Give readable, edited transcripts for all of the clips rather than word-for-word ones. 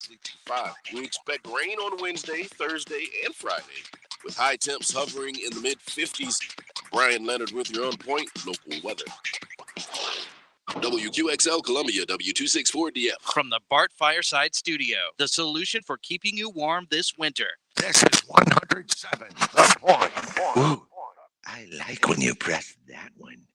65. We expect rain on Wednesday, Thursday, and Friday, with high temps hovering in the mid 50s. Brian Leonard with your on point local weather. WQXL Columbia, W264DF. From the Bart Fireside Studio, the solution for keeping you warm this winter. This is 107, the point. Ooh, I like when you press that one.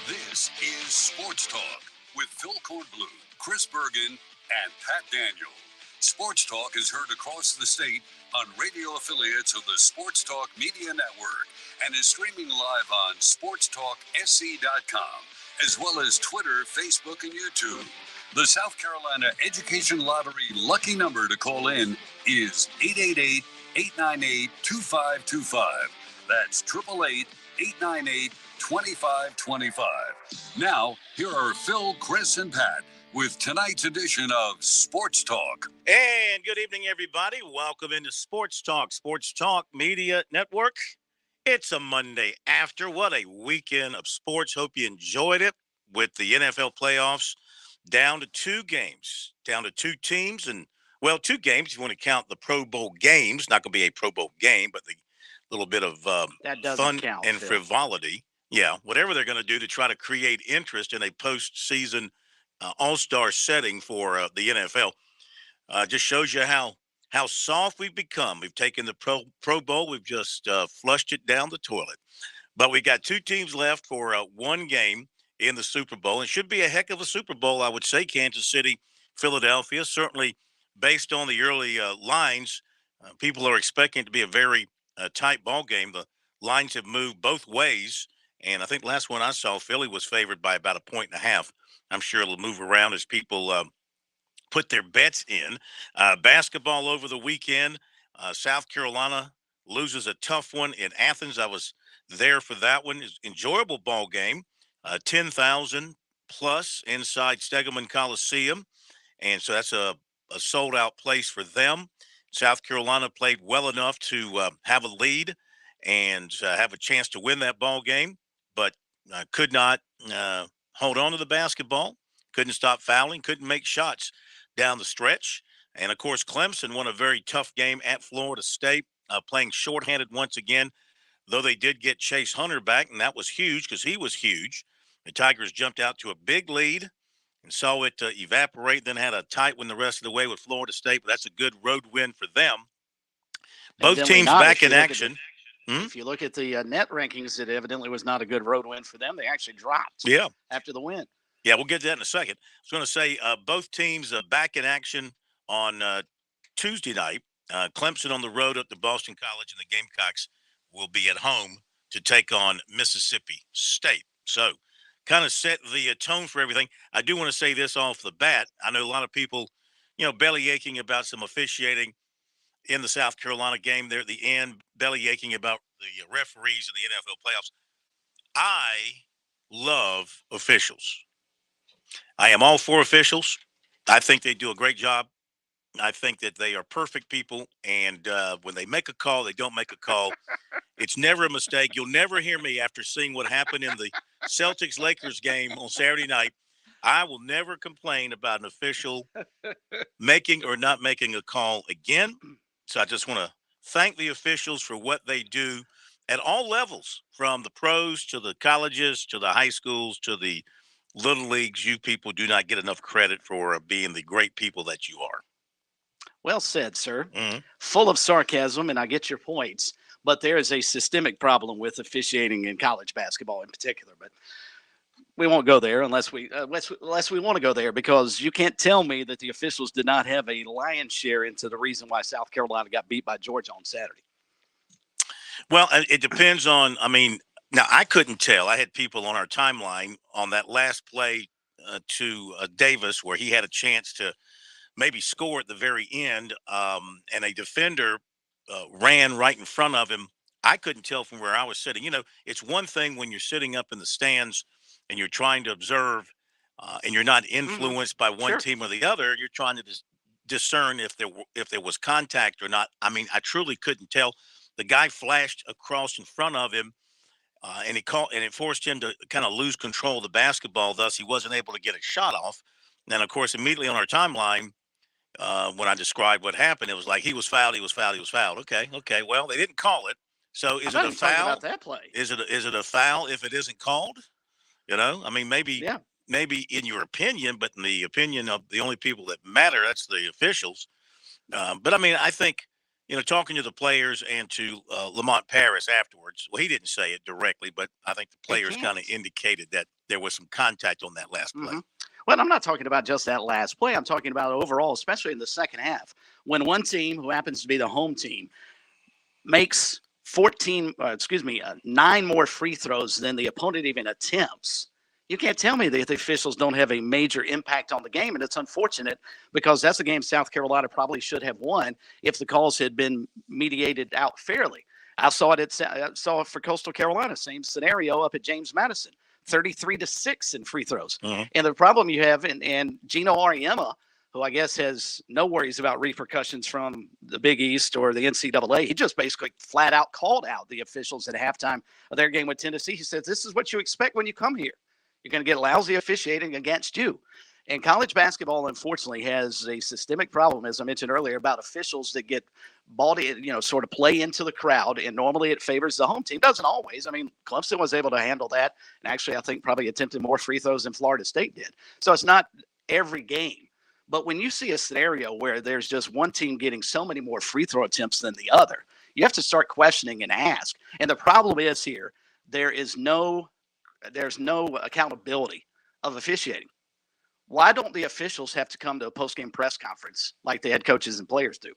This is Sports Talk with Phil Kornblum, Chris Bergen, and Pat Daniel. Sports Talk is heard across the state on radio affiliates of the Sports Talk Media Network and is streaming live on SportsTalkSC.com, as well as Twitter, Facebook, and YouTube. The South Carolina Education Lottery lucky number to call in is 888-898-2525. That's 888-898-2525. Now, here are Phil, Chris, and Pat with tonight's edition of Sports Talk. And good evening, everybody. Welcome into Sports Talk Media Network. It's a Monday after. What a weekend of sports. Hope you enjoyed it with the NFL playoffs. Down to two games, down to two teams, and, well, two games. If you want to count the Pro Bowl games, not going to be a Pro Bowl game, but the little bit of fun count, and Phil. frivolity. Yeah, whatever they're going to do to try to create interest in a postseason all-star setting for the NFL. Just shows you how soft we've become. We've taken the Pro Bowl. We've just flushed it down the toilet. But we got two teams left for one game in the Super Bowl. It should be a heck of a Super Bowl, I would say. Kansas City, Philadelphia. Certainly, based on the early lines, people are expecting it to be a very tight ball game. The lines have moved both ways. And I think last one I saw, Philly was favored by about 1.5. I'm sure it'll move around as people put their bets in. Basketball over the weekend. South Carolina loses a tough one in Athens. I was there for that one. It's an enjoyable ball game. 10,000 plus inside Stegeman Coliseum. And so that's a sold-out place for them. South Carolina played well enough to have a lead and have a chance to win that ball game, but could not hold on to the basketball, couldn't stop fouling, couldn't make shots down the stretch. And, of course, Clemson won a very tough game at Florida State, playing shorthanded once again, though they did get Chase Hunter back, and that was huge because he was huge. The Tigers jumped out to a big lead and saw it evaporate, then had a tight one the rest of the way with Florida State, but that's a good road win for them. Both teams back in action. If you look at the net rankings, it evidently was not a good road win for them. They actually dropped after the win. Yeah, we'll get to that in a second. I was going to say both teams back in action on Tuesday night. Clemson on the road up to Boston College, and the Gamecocks will be at home to take on Mississippi State. So kind of set the tone for everything. I do want to say this off the bat. I know a lot of people, belly aching about some officiating in the South Carolina game there at the end, belly aching about the referees in the NFL playoffs. I love officials. I am all for officials. I think they do a great job. I think that they are perfect people. And when they make a call, they don't make a call. It's never a mistake. You'll never hear me after seeing what happened in the Celtics-Lakers game on Saturday night. I will never complain about an official making or not making a call again. So I just want to thank the officials for what they do at all levels, from the pros to the colleges to the high schools to the little leagues. You people do not get enough credit for being the great people that you are. Well said, sir. Mm-hmm. Full of sarcasm, and I get your points. But there is a systemic problem with officiating in college basketball in particular. But we won't go there unless we want to go there, because you can't tell me that the officials did not have a lion's share into the reason why South Carolina got beat by Georgia on Saturday. Well, it depends on, now I couldn't tell. I had people on our timeline on that last play to Davis where he had a chance to maybe score at the very end, and a defender ran right in front of him. I couldn't tell from where I was sitting. It's one thing when you're sitting up in the stands and you're trying to observe and you're not influenced by one team or the other. You're trying to discern if there was contact or not. I truly couldn't tell. The guy flashed across in front of him, and it forced him to kind of lose control of the basketball. Thus, he wasn't able to get a shot off. And of course, immediately on our timeline, when I described what happened, it was like he was fouled, he was fouled, he was fouled. Okay. Well, they didn't call it. So I'm is it not a even talking foul? about that play. Is it a foul if it isn't called? I mean, Yeah. maybe in your opinion, but in the opinion of the only people that matter, that's the officials. But I mean, I think, talking to the players and to Lamont Paris afterwards, well, he didn't say it directly, but I think the They players kind of can't. indicated that there was some contact on that last play. Mhm. Well, I'm not talking about just that last play. I'm talking about overall, especially in the second half, when one team, who happens to be the home team, makes 9 more free throws than the opponent even attempts. You can't tell me that the officials don't have a major impact on the game, and it's unfortunate because that's a game South Carolina probably should have won if the calls had been mediated out fairly. I saw it for Coastal Carolina, same scenario up at James Madison, 33-6 in free throws. Mhm. And the problem you have, and Gino Auriemma, who I guess has no worries about repercussions from the Big East or the NCAA. He just basically flat out called out the officials at halftime of their game with Tennessee. He says, this is what you expect when you come here. You're going to get lousy officiating against you. And college basketball, unfortunately, has a systemic problem, as I mentioned earlier, about officials that get bought in, sort of play into the crowd. And normally it favors the home team. Doesn't always. I mean, Clemson was able to handle that. And actually, I think probably attempted more free throws than Florida State did. So it's not every game. But when you see a scenario where there's just one team getting so many more free throw attempts than the other, you have to start questioning and ask. And the problem is here, there's no accountability of officiating. Why don't the officials have to come to a post-game press conference like the head coaches and players do?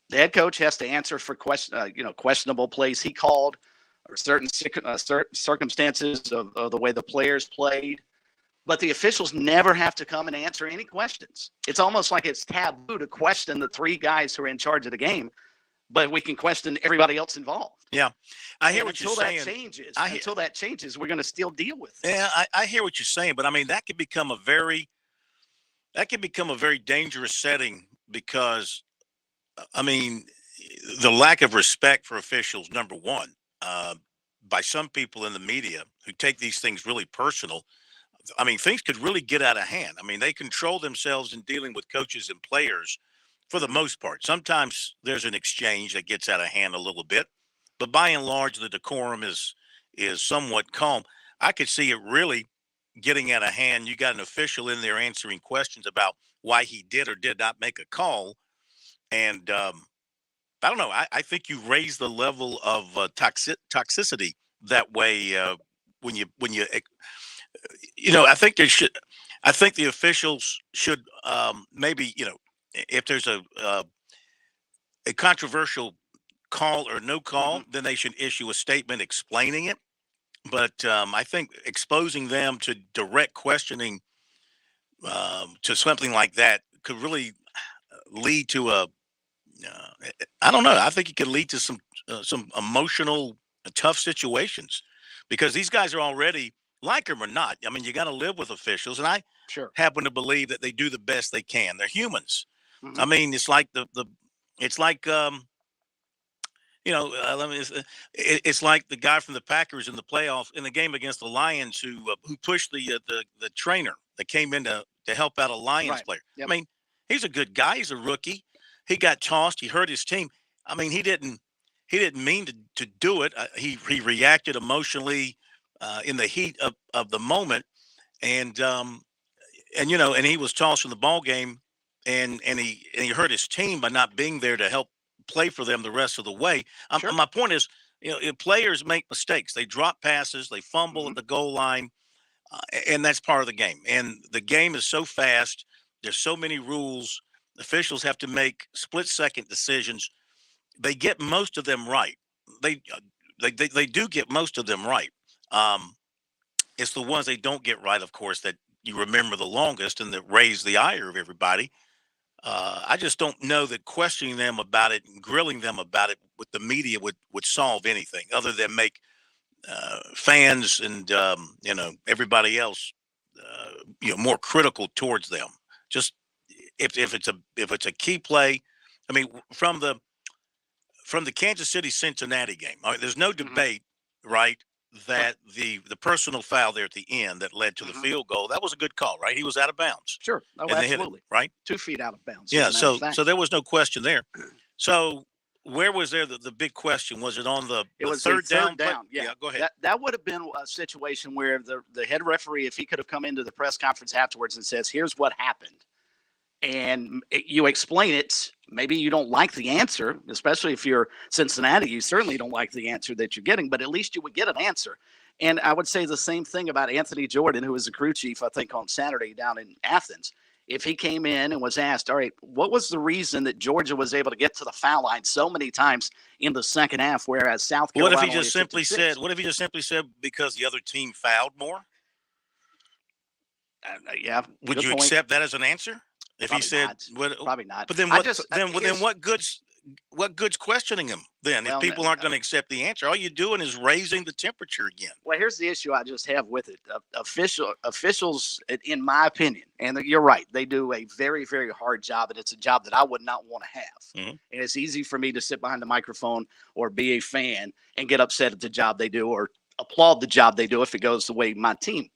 The head coach has to answer for questionable plays he called or certain circumstances of the way the players played. But the officials never have to come and answer any questions. It's almost like it's taboo to question the 3 guys who are in charge of the game, but we can question everybody else involved. Yeah, I hear And what you're saying. until that changes, we're going to still deal with this. Yeah, I hear what you're saying, but I mean that could become a very dangerous setting because I mean the lack of respect for officials. Number one, by some people in the media who take these things really personal. I mean, things could really get out of hand. I mean, they control themselves in dealing with coaches and players for the most part. Sometimes there's an exchange that gets out of hand a little bit, but by and large, the decorum is somewhat calm. I could see it really getting out of hand. You got an official in there answering questions about why he did or did not make a call, and I don't know. I think you raise the level of toxicity that way when you I think there should. I think the officials should maybe if there's a controversial call or no call, then they should issue a statement explaining it. But I think exposing them to direct questioning to something like that could really lead to I don't know. I think it could lead to some emotional tough situations because these guys are already like them or not. I mean, you got to live with officials, and I Sure. happen to believe that they do the best they can. They're humans. I Mhm. mean, it's like it's like it's like the guy from the Packers in the playoffs in the game against the Lions who pushed the trainer that came in to help out a Lions Right. player. Yep. I mean, he's a good guy. He's a rookie. He got tossed. He hurt his team. I mean, he didn't mean to do it. He reacted emotionally in the heat of the moment, and and he was tossed in the ball game, and he hurt his team by not being there to help play for them the rest of the way. Sure. My point is, if players make mistakes, they drop passes, they fumble at the goal line, and that's part of the game. And the game is so fast. There's so many rules. Officials have to make split-second decisions. They get most of them right. They they do get most of them right. Um, it's the ones they don't get right, of course, that you remember the longest and that raise the ire of everybody. I just don't know that questioning them about it and grilling them about it with the media would solve anything other than make fans and everybody else more critical towards them. Just if it's a key play, I mean from the Kansas City Cincinnati game, all right, there's no debate, right? that the personal foul there at the end that led to the field goal, that was a good call, right? He was out of bounds. Sure. Oh, and they hit it, absolutely. right? 2 feet out of bounds. Yeah. As a matter of So fact. there was no question there. So where was there the big question? Was it on the third down? Yeah. Go ahead. That would have been a situation where the head referee, if he could have come into the press conference afterwards and says, here's what happened, and you explain it, maybe you don't like the answer, especially if you're Cincinnati, you certainly don't like the answer that you're getting, but at least you would get an answer. And I would say the same thing about Anthony Jordan, who was the crew chief, I think, on Saturday down in Athens. If he came in and was asked, all right, what was the reason that Georgia was able to get to the foul line so many times in the second half, whereas South Carolina? What if he just simply said? What if he just simply said because the other team fouled more? Yeah. Would you accept that as an answer? If Probably he said, probably not. But then what good's questioning him then? If people aren't going to accept the answer, all you're doing is raising the temperature again. Well, here's the issue I just have with it. Officials, in my opinion, and you're right, they do a very, very hard job, and it's a job that I would not want to have. And it's easy for me to sit behind the microphone or be a fan and get upset at the job they do or applaud the job they do if it goes the way my team.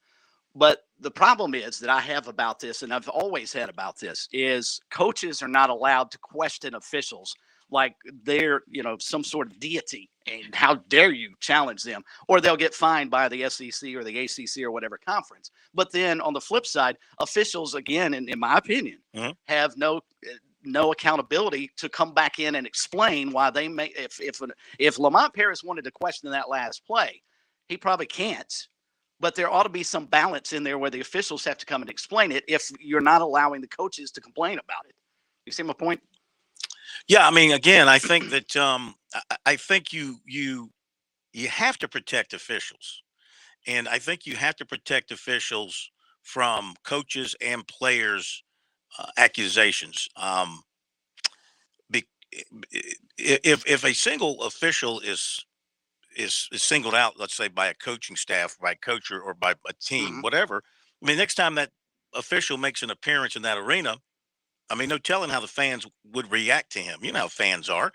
But the problem is that I have about this, and I've always had about this, is coaches are not allowed to question officials like they're, some sort of deity, and how dare you challenge them, or they'll get fined by the SEC or the ACC or whatever conference. But then on the flip side, officials, again, in my opinion, have no accountability to come back in and explain why they may. If Lamont Paris wanted to question that last play, he probably can't. But there ought to be some balance in there where the officials have to come and explain it if you're not allowing the coaches to complain about it. You see my point? Yeah, I mean, again, I think that I think you have to protect officials, and I think you have to protect officials from coaches and players' accusations. If a single official is singled out, let's say by a coaching staff, by a coach or by a team, whatever. I mean, next time that official makes an appearance in that arena, I mean, no telling how the fans would react to him. You know how fans are.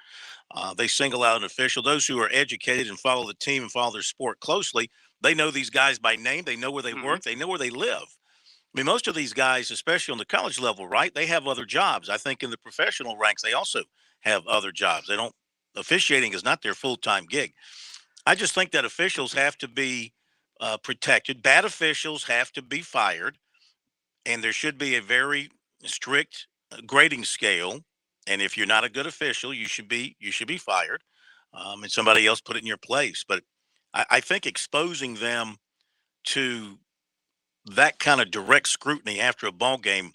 They single out an official. Those who are educated and follow the team and follow their sport closely, they know these guys by name. They know where they work. They know where they live. I mean, most of these guys, especially on the college level, right, they have other jobs. I think in the professional ranks, they also have other jobs. Officiating is not their full-time gig. I just think that officials have to be protected. Bad officials have to be fired, and there should be a very strict grading scale. And if you're not a good official, you should be fired, and somebody else put it in your place. But I think exposing them to that kind of direct scrutiny after a ball game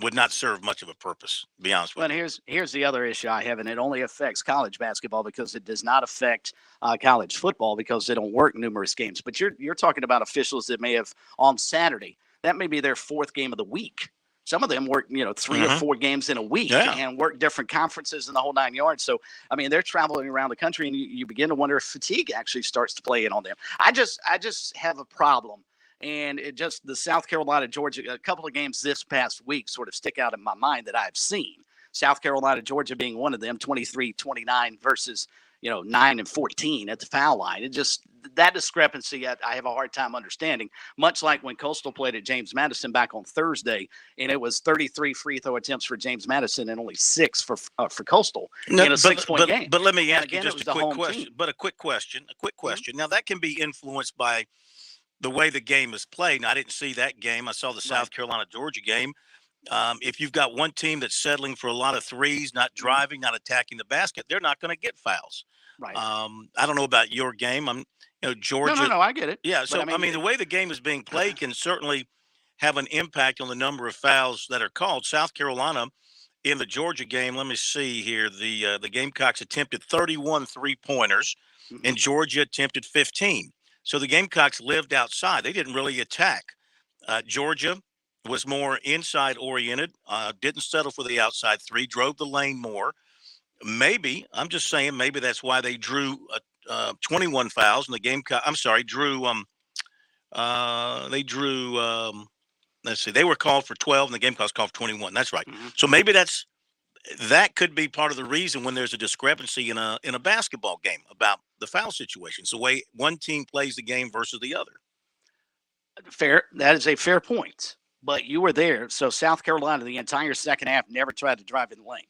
would not serve much of a purpose, to be honest with you. Well, here's the other issue I have, and it only affects college basketball because it does not affect college football because they don't work numerous games. But you're talking about officials that may have on Saturday, that may be their fourth game of the week. Some of them work, 3 or 4 games in a week and work different conferences in the whole 9 yards. So, I mean, they're traveling around the country, and you begin to wonder if fatigue actually starts to play in on them. I just have a problem. And the South Carolina, Georgia, a couple of games this past week sort of stick out in my mind that I've seen. South Carolina, Georgia being one of them, 23-29 versus, 9-14 at the foul line. It just, that discrepancy, I have a hard time understanding, much like when Coastal played at James Madison back on Thursday, and it was 33 free throw attempts for James Madison and only 6 for Coastal in a 6-point game. But let me ask you again, just a quick question. But a quick question. Now, that can be influenced by the way the game is played. Now, I didn't see that game. I saw the South Carolina-Georgia game. If you've got one team that's settling for a lot of threes, not driving, not attacking the basket, they're not going to get fouls. Right. I don't know about your game. Georgia. No, I get it. Yeah. So, I mean, the way the game is being played can certainly have an impact on the number of fouls that are called. South Carolina in the Georgia game, let me see here. The Gamecocks attempted 31 3-pointers, and Georgia attempted 15. So the Gamecocks lived outside. They didn't really attack. Georgia was more inside oriented, didn't settle for the outside three, drove the lane more. Maybe, I'm just saying, maybe that's why they drew 21 fouls in the Gamecock. I'm sorry, let's see, they were called for 12 and the Gamecocks called for 21. That's right. So maybe that's that could be part of the reason when there's a discrepancy in a basketball game about the foul situations, the way one team plays the game versus the other. Fair. That is a fair point. But you were there. So South Carolina, the entire second half, never tried to drive in the lane,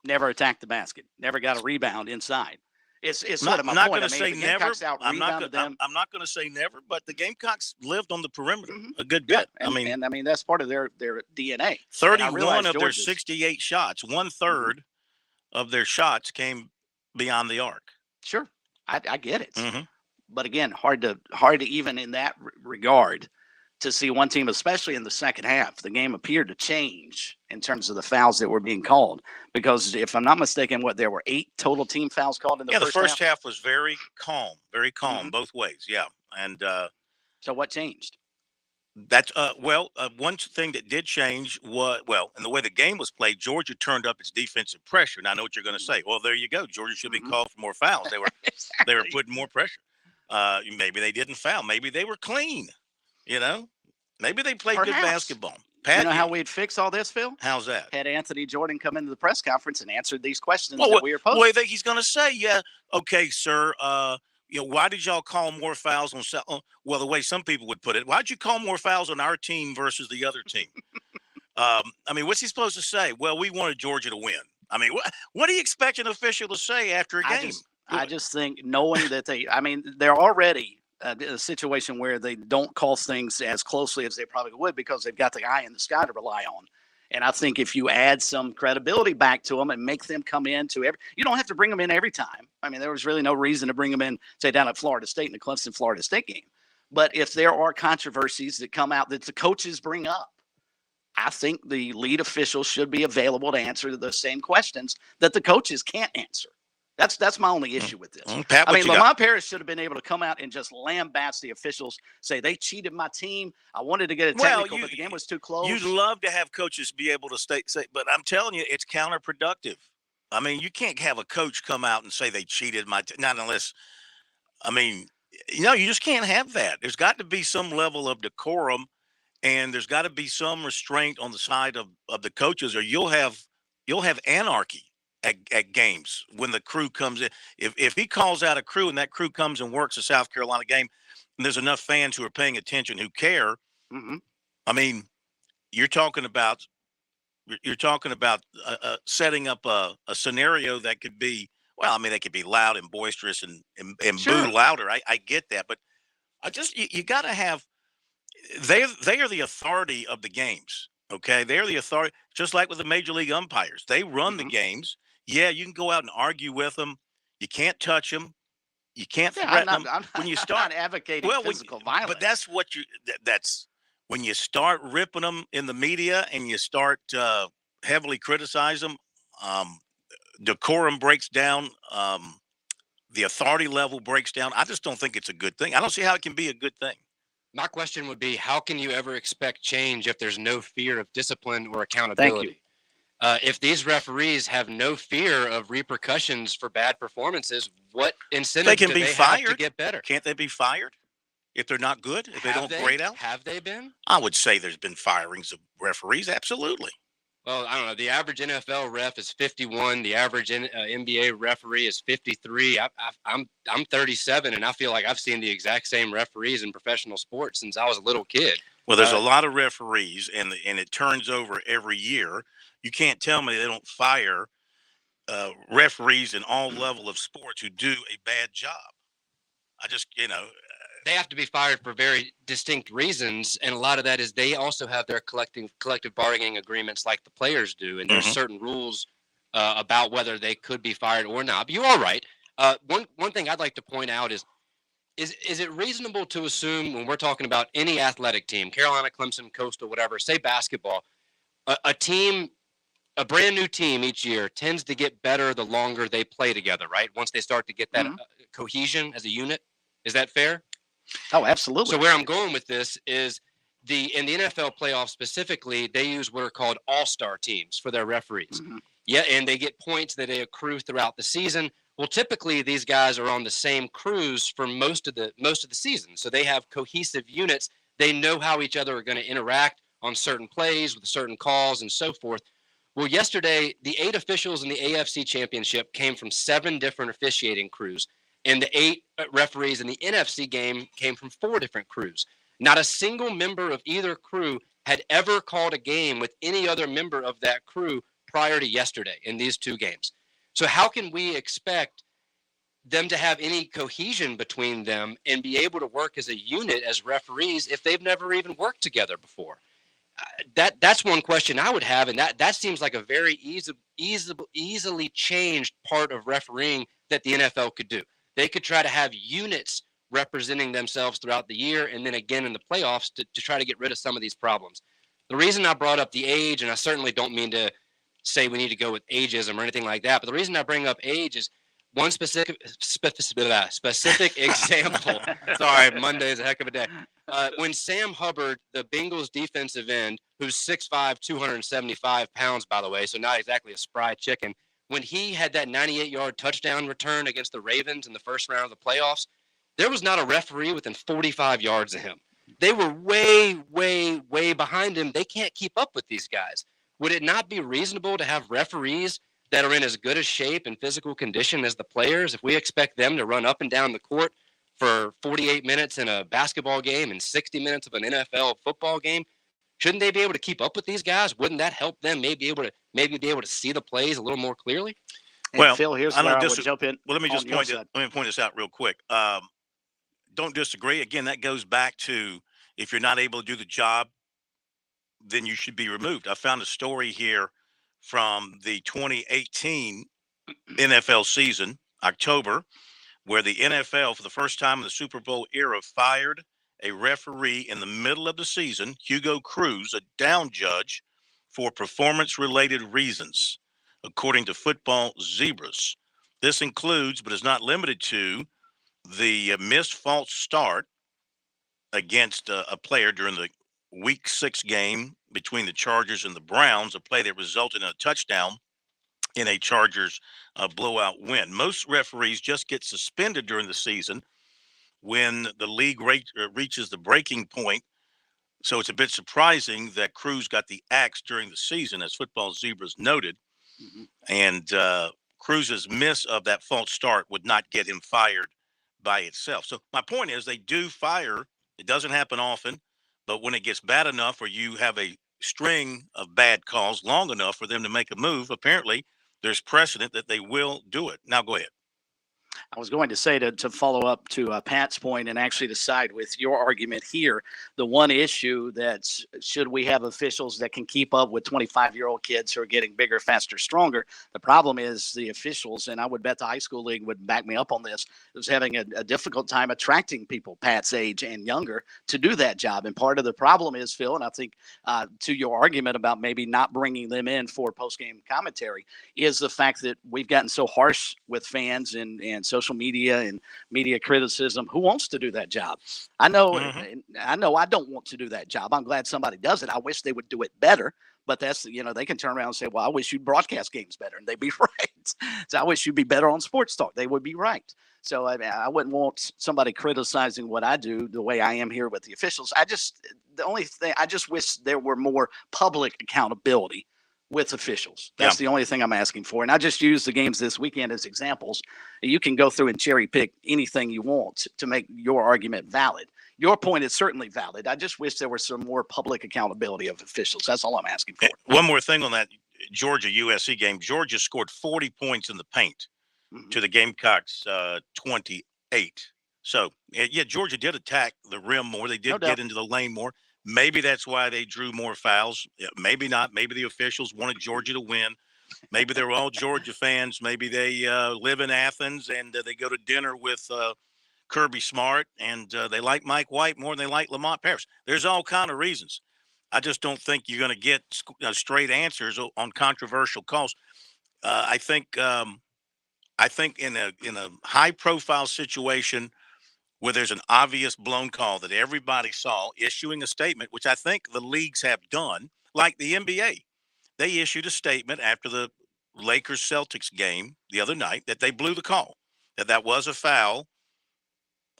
never attacked the basket, never got a rebound inside. It's sort of my point. I'm not going to say never. I'm not going to say never, but the Gamecocks lived on the perimeter a good yeah, bit. And I mean that's part of their DNA. 31 of their 68 shots, 1/3 of their shots came beyond the arc. Sure, I get it. But again, hard to even in that regard to see one team, especially in the second half. The game appeared to change in terms of the fouls that were being called. Because if I'm not mistaken, there were 8 total team fouls called in the first half? Yeah, the first half was very calm both ways, yeah. And so what changed? That's one thing that did change was, in the way the game was played, Georgia turned up its defensive pressure. And I know what you're going to say. Well, there you go. Georgia should be called for more fouls. They were they were putting more pressure. Maybe they didn't foul. Maybe they were clean. Maybe they played good basketball. Pat, you know how we'd fix all this, Phil? How's that? Had Anthony Jordan come into the press conference and answered these questions that we were posing. Well, I think he's going to say, yeah, okay, sir. Why did y'all call more fouls on? Well, the way some people would put it, why'd you call more fouls on our team versus the other team? What's he supposed to say? Well, we wanted Georgia to win. What do you expect an official to say after a game? I just think knowing that they're already a situation where they don't call things as closely as they probably would because they've got the eye in the sky to rely on. And I think if you add some credibility back to them and make them come into you don't have to bring them in every time. There was really no reason to bring them in, say, down at Florida State in the Clemson-Florida State game. But if there are controversies that come out that the coaches bring up, I think the lead officials should be available to answer the same questions that the coaches can't answer. That's my only issue with this. Pat, Lamont Paris should have been able to come out and just lambaste the officials, say they cheated my team. I wanted to get a technical, but the game was too close. You'd love to have coaches be able to say, but I'm telling you, it's counterproductive. You can't have a coach come out and say they cheated my team. Not unless, you just can't have that. There's got to be some level of decorum, and there's got to be some restraint on the side of the coaches, or you'll have anarchy at games when the crew comes in. If he calls out a crew and that crew comes and works a South Carolina game, and there's enough fans who are paying attention who care, you're talking about setting up a scenario that could be they could be loud and boisterous and Sure. boo louder. I get that, but you got to have they are the authority of the games. Okay, they're the authority, just like with the major league umpires. They run the games. Yeah, you can go out and argue with them. You can't touch them. You can't threaten them. When you start I'm not advocating physical violence, but that's what that's when you start ripping them in the media and you start heavily criticize them. Decorum breaks down. The authority level breaks down. I just don't think it's a good thing. I don't see how it can be a good thing. My question would be, how can you ever expect change if there's no fear of discipline or accountability? Thank you. If these referees have no fear of repercussions for bad performances, what incentive do they have to get better? Can't they be fired if they're not good? If they don't grade out? Have they been? I would say there's been firings of referees. Absolutely. Well, I don't know. The average NFL ref is 51. The average NBA referee is 53. I'm 37, and I feel like I've seen the exact same referees in professional sports since I was a little kid. Well, there's a lot of referees, and it turns over every year. You can't tell me they don't fire referees in all level of sports who do a bad job. They have to be fired for very distinct reasons, and a lot of that is they also have their collective bargaining agreements like the players do, and there's certain rules about whether they could be fired or not. But you are right. One thing I'd like to point out is it reasonable to assume when we're talking about any athletic team, Carolina, Clemson, Coastal, whatever, say basketball, a brand new team each year tends to get better the longer they play together, right? Once they start to get that cohesion as a unit. Is that fair? Oh, absolutely. So where I'm going with this is in the NFL playoffs specifically, they use what are called all-star teams for their referees. Yeah, and they get points that they accrue throughout the season. Well, typically these guys are on the same crews for most of the season. So they have cohesive units. They know how each other are going to interact on certain plays with certain calls and so forth. Well, yesterday, the 8 officials in the AFC Championship came from 7 different officiating crews, and the 8 referees in the NFC game came from 4 different crews. Not a single member of either crew had ever called a game with any other member of that crew prior to yesterday in these 2 games. So how can we expect them to have any cohesion between them and be able to work as a unit as referees if they've never even worked together before? That's one question I would have, and that seems like a very easily changed part of refereeing that the NFL could do. They could try to have units representing themselves throughout the year, and then again in the playoffs to try to get rid of some of these problems. The reason I brought up the age, and I certainly don't mean to say we need to go with ageism or anything like that, but the reason I bring up age is one specific example. Sorry, Monday is a heck of a day. When Sam Hubbard, the Bengals defensive end, who's 6'5", 275 pounds, by the way, so not exactly a spry chicken, when he had that 98-yard touchdown return against the Ravens in the first round of the playoffs, there was not a referee within 45 yards of him. They were way, way, way behind him. They can't keep up with these guys. Would it not be reasonable to have referees that are in as good a shape and physical condition as the players if we expect them to run up and down the court for 48 minutes in a basketball game and 60 minutes of an NFL football game? Shouldn't they be able to keep up with these guys? Wouldn't that help them maybe be able to see the plays a little more clearly? And well, Phil, here's where I would jump in. Well, let me point this out real quick. Don't disagree. Again, that goes back to if you're not able to do the job, then you should be removed. I found a story here from the 2018 NFL season, October, where the NFL, for the first time in the Super Bowl era, fired a referee in the middle of the season, Hugo Cruz, a down judge, for performance-related reasons, according to Football Zebras. This includes, but is not limited to, the missed false start against a player during the Week 6 game between the Chargers and the Browns, a play that resulted in a touchdown in a Chargers blowout win. Most referees just get suspended during the season when the league reaches the breaking point. So it's a bit surprising that Cruz got the axe during the season, as Football Zebras noted. Mm-hmm. And Cruz's miss of that false start would not get him fired by itself. So my point is, they do fire. It doesn't happen often, but when it gets bad enough, or you have a string of bad calls long enough for them to make a move, apparently there's precedent that they will do it. Now go ahead. I was going to say to follow up to Pat's point and actually to side with your argument here, the one issue that's should we have officials that can keep up with 25-year-old kids who are getting bigger, faster, stronger? The problem is the officials, and I would bet the high school league would back me up on this, is having a difficult time attracting people Pat's age and younger to do that job. And part of the problem is, Phil, and I think to your argument about maybe not bringing them in for post-game commentary, is the fact that we've gotten so harsh with fans and social media and media criticism. Who wants to do that job? I know I don't want to do that job. I'm glad somebody does it. I wish they would do it better, but that's, they can turn around and say, well, I wish you'd broadcast games better, and they'd be right. So I wish you'd be better on Sports Talk. They would be right. So I wouldn't want somebody criticizing what I do the way I am here with the officials. I just wish there were more public accountability with officials. That's the only thing I'm asking for. And I just use the games this weekend as examples. You can go through and cherry pick anything you want to make your argument valid. Your point is certainly valid. I just wish there was some more public accountability of officials. That's all I'm asking for. One more thing on that Georgia USC game. Georgia scored 40 points in the paint to the Gamecocks 28. So, Georgia did attack the rim more. They did get into the lane more. Maybe that's why they drew more fouls. Maybe not. Maybe the officials wanted Georgia to win. Maybe they're all Georgia fans. Maybe they live in Athens and they go to dinner with Kirby Smart and they like Mike White more than they like Lamont Paris. There's all kind of reasons. I just don't think you're going to get straight answers on controversial calls. I think in a high profile situation where there's an obvious blown call that everybody saw, issuing a statement, which I think the leagues have done, like the NBA. They issued a statement after the Lakers-Celtics game the other night that they blew the call, that was a foul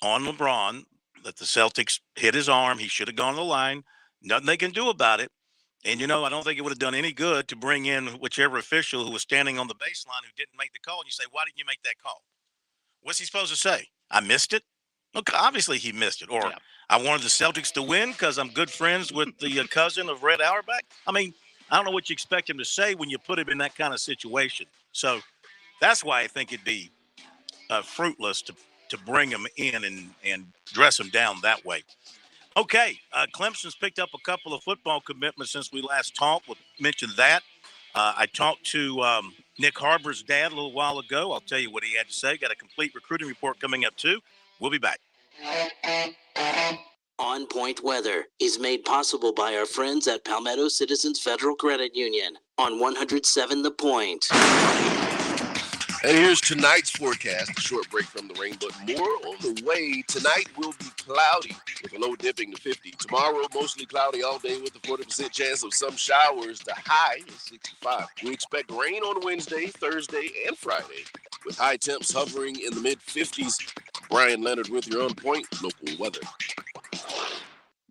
on LeBron, that the Celtics hit his arm. He should have gone to the line. Nothing they can do about it. And, I don't think it would have done any good to bring in whichever official who was standing on the baseline who didn't make the call. And you say, why didn't you make that call? What's he supposed to say? I missed it? Look, obviously he missed it. Or Yeah. I wanted the Celtics to win because I'm good friends with the cousin of Red Auerbach. I mean, I don't know what you expect him to say when you put him in that kind of situation. So that's why I think it'd be fruitless to bring him in and dress him down that way. Okay, Clemson's picked up a couple of football commitments since we last talked. We'll mention that. I talked to Nick Harbor's dad a little while ago. I'll tell you what he had to say. Got a complete recruiting report coming up, too. We'll be back. On Point Weather is made possible by our friends at Palmetto Citizens Federal Credit Union on 107 The Point. And here's tonight's forecast. A short break from the rain, but more on the way. Tonight will be cloudy with a low dipping to 50. Tomorrow, mostly cloudy all day with a 40% chance of some showers. The high is 65. We expect rain on Wednesday, Thursday, and Friday with high temps hovering in the mid-50s. Brian Leonard with your On Point local weather.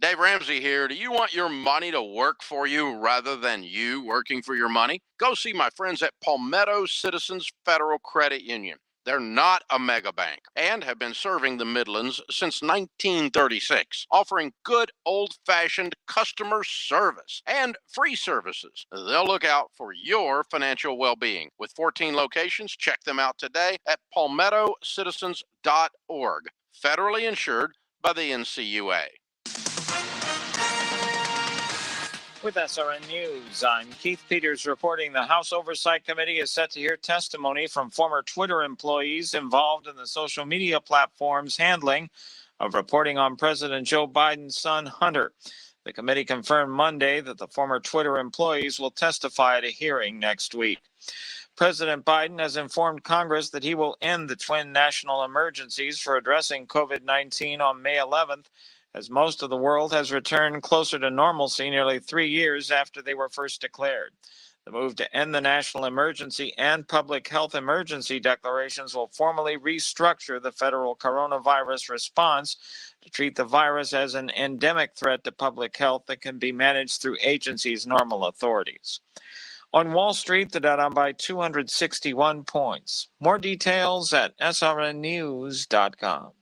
Dave Ramsey here. Do you want your money to work for you rather than you working for your money? Go see my friends at Palmetto Citizens Federal Credit Union. They're not a mega bank and have been serving the Midlands since 1936, offering good old-fashioned customer service and free services. They'll look out for your financial well-being. With 14 locations, check them out today at palmettocitizens.org. Federally insured by the NCUA. With SRN News, I'm Keith Peters reporting the House Oversight Committee is set to hear testimony from former Twitter employees involved in the social media platform's handling of reporting on President Joe Biden's son, Hunter. The committee confirmed Monday that the former Twitter employees will testify at a hearing next week. President Biden has informed Congress that he will end the twin national emergencies for addressing COVID-19 on May 11th, as most of the world has returned closer to normalcy nearly 3 years after they were first declared. The move to end the national emergency and public health emergency declarations will formally restructure the federal coronavirus response to treat the virus as an endemic threat to public health that can be managed through agencies' normal authorities. On Wall Street, the Dow down by 261 points. More details at srnnews.com.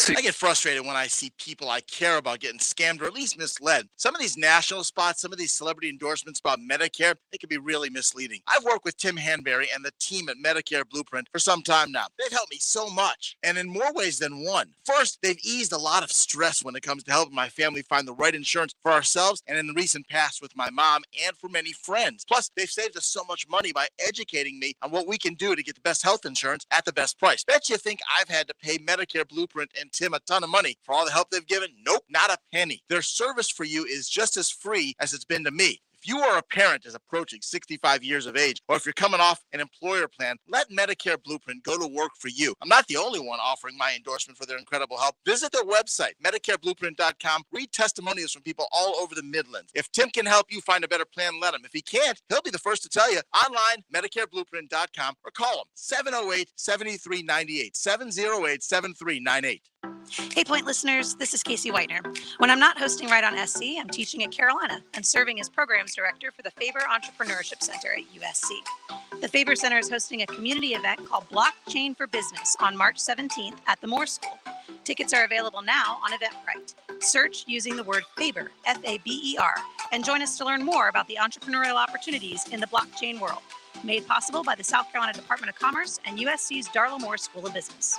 I get frustrated when I see people I care about getting scammed or at least misled. Some of these national spots, some of these celebrity endorsements about Medicare, they can be really misleading. I've worked with Tim Hanberry and the team at Medicare Blueprint for some time now. They've helped me so much, and in more ways than one. First, they've eased a lot of stress when it comes to helping my family find the right insurance for ourselves and in the recent past with my mom and for many friends. Plus, they've saved us so much money by educating me on what we can do to get the best health insurance at the best price. Bet you think I've had to pay Medicare Blueprint and Tim a ton of money for all the help they've given? Nope, not a penny. Their service for you is just as free as it's been to me. If you are a parent is approaching 65 years of age, or if you're coming off an employer plan, let Medicare Blueprint go to work for you. I'm not the only one offering my endorsement for their incredible help. Visit their website, MedicareBlueprint.com. Read testimonials from people all over the Midlands. If Tim can help you find a better plan, let him. If he can't, he'll be the first to tell you. Online, MedicareBlueprint.com, or call him, 708-7398, 708-7398. Hey, Point listeners, this is Casey Whitener. When I'm not hosting Right on SC, I'm teaching at Carolina and serving as programs director for the Faber Entrepreneurship Center at USC. The Faber Center is hosting a community event called Blockchain for Business on March 17th at the Moore School. Tickets are available now on Eventbrite. Search using the word Faber, F-A-B-E-R, and join us to learn more about the entrepreneurial opportunities in the blockchain world. Made possible by the South Carolina Department of Commerce and USC's Darla Moore School of Business.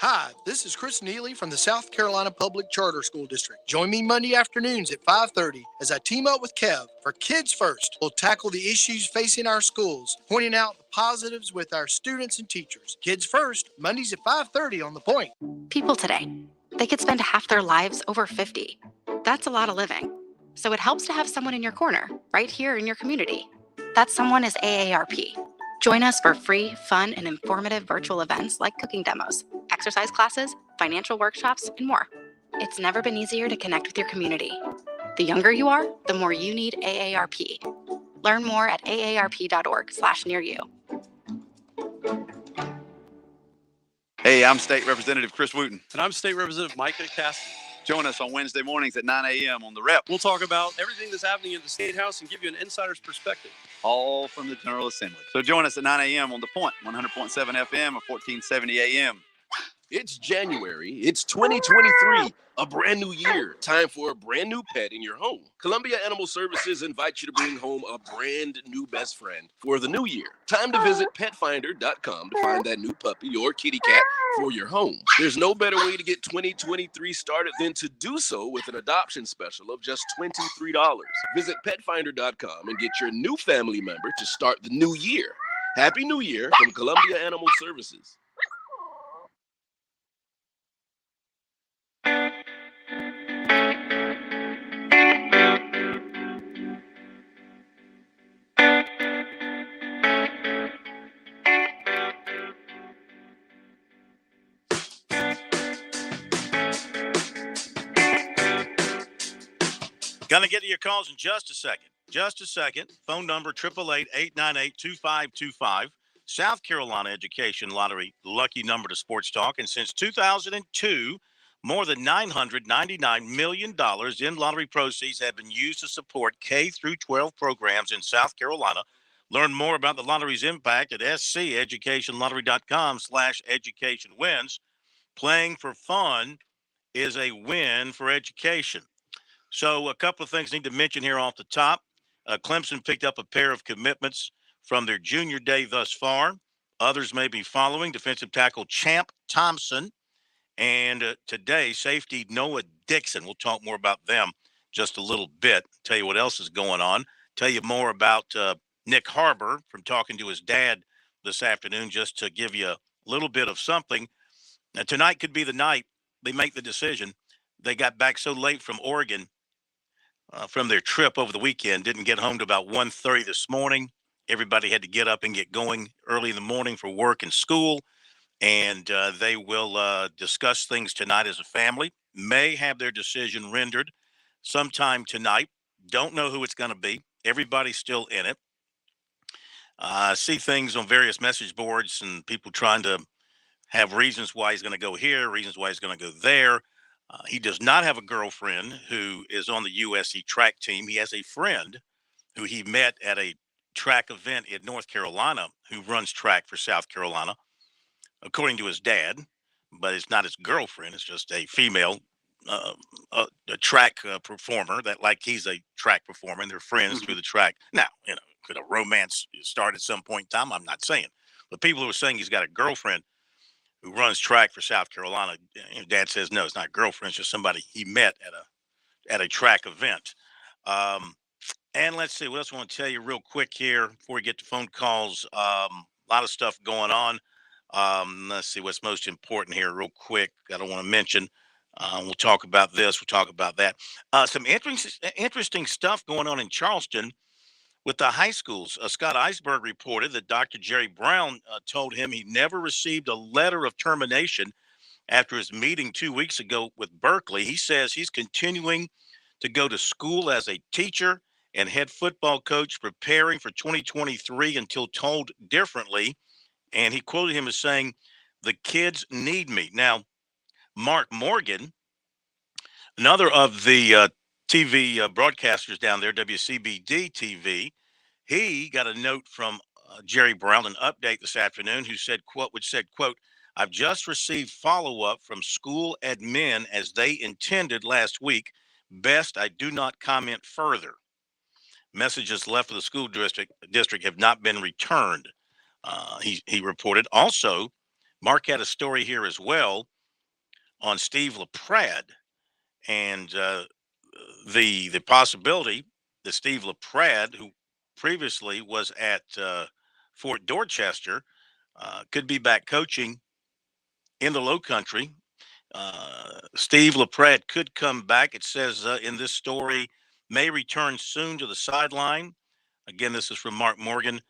Hi, this is Chris Neely from the South Carolina Public Charter School District. Join me Monday afternoons at 5:30 as I team up with Kev for Kids First. We'll tackle the issues facing our schools, pointing out the positives with our students and teachers. Kids First, Mondays at 5:30 on The Point. People today, they could spend half their lives over 50. That's a lot of living. So it helps to have someone in your corner, right here in your community. That someone is AARP. Join us for free, fun, and informative virtual events like cooking demos, exercise classes, financial workshops, and more. It's never been easier to connect with your community. The younger you are, the more you need AARP. Learn more at aarp.org/near-you. Hey, I'm State Representative Chris Wooten. And I'm State Representative Micah Cassidy. Join us on Wednesday mornings at 9 a.m. on The Rep. We'll talk about everything that's happening in the State House and give you an insider's perspective. All from the General Assembly. So join us at 9 a.m. on The Point, 100.7 FM or 1470 a.m. It's January. It's 2023. A brand new year. Time for a brand new pet in your home. Columbia Animal Services invites you to bring home a brand new best friend for the new year. Time to visit petfinder.com to find that new puppy or kitty cat for your home. There's no better way to get 2023 started than to do so with an adoption special of just $23. Visit petfinder.com and get your new family member to start the new year. Happy New Year from Columbia Animal Services. Gonna get to your calls in just a second. Just a second. Phone number 888-898-2525. South Carolina Education Lottery, lucky number to Sports Talk. And since 2002, more than $999 million in lottery proceeds have been used to support K through 12 programs in South Carolina. Learn more about the lottery's impact at sceducationlottery.com/educationwins. Playing for fun is a win for education. So a couple of things I need to mention here off the top. Clemson picked up a pair of commitments from their junior day thus far. Others may be following. Defensive tackle Champ Thompson. And today, safety Noah Dixon. We'll talk more about them just a little bit. Tell you what else is going on. Tell you more about Nick Harbor from talking to his dad this afternoon, just to give you a little bit of something. Now, tonight could be the night they make the decision. They got back so late from Oregon from their trip over the weekend, didn't get home to about 1:30 this morning. Everybody had to get up and get going early in the morning for work and school. And they will discuss things tonight as a family. May have their decision rendered sometime tonight. Don't know who it's going to be. Everybody's still in it. See things on various message boards and people trying to have reasons why he's going to go here, reasons why he's going to go there. He does not have a girlfriend who is on the USC track team. He has a friend who he met at a track event in North Carolina who runs track for South Carolina, according to his dad, but it's not his girlfriend. It's just a female a track performer that, like, he's a track performer and they're friends through the track. Now, could a romance start at some point in time? I'm not saying. But people who are saying he's got a girlfriend who runs track for South Carolina, dad says no, it's not a girlfriend. It's just somebody he met at a track event. And let's see, what else I want to tell you real quick here before we get to phone calls. A lot of stuff going on. Let's see what's most important here real quick. I don't want to mention. We'll talk about this. We'll talk about that. Some interesting stuff going on in Charleston with the high schools. Scott Eisberg reported that Dr. Jerry Brown told him he never received a letter of termination after his meeting 2 weeks ago with Berkeley. He says he's continuing to go to school as a teacher and head football coach, preparing for 2023 until told differently. And he quoted him as saying, "The kids need me." Now, Mark Morgan, another of the TV broadcasters down there, WCBD TV, he got a note from Jerry Brown, an update this afternoon, who said, quote, "I've just received follow-up from school admin as they intended last week. Best I do not comment further. Messages left of the school district have not been returned." He reported. Also, Mark had a story here as well on Steve LaPrade and the possibility that Steve LaPrade, who previously was at Fort Dorchester, could be back coaching in the Low Country. Steve LaPrade could come back. It says in this story, may return soon to the sideline. Again, this is from Mark Morgan.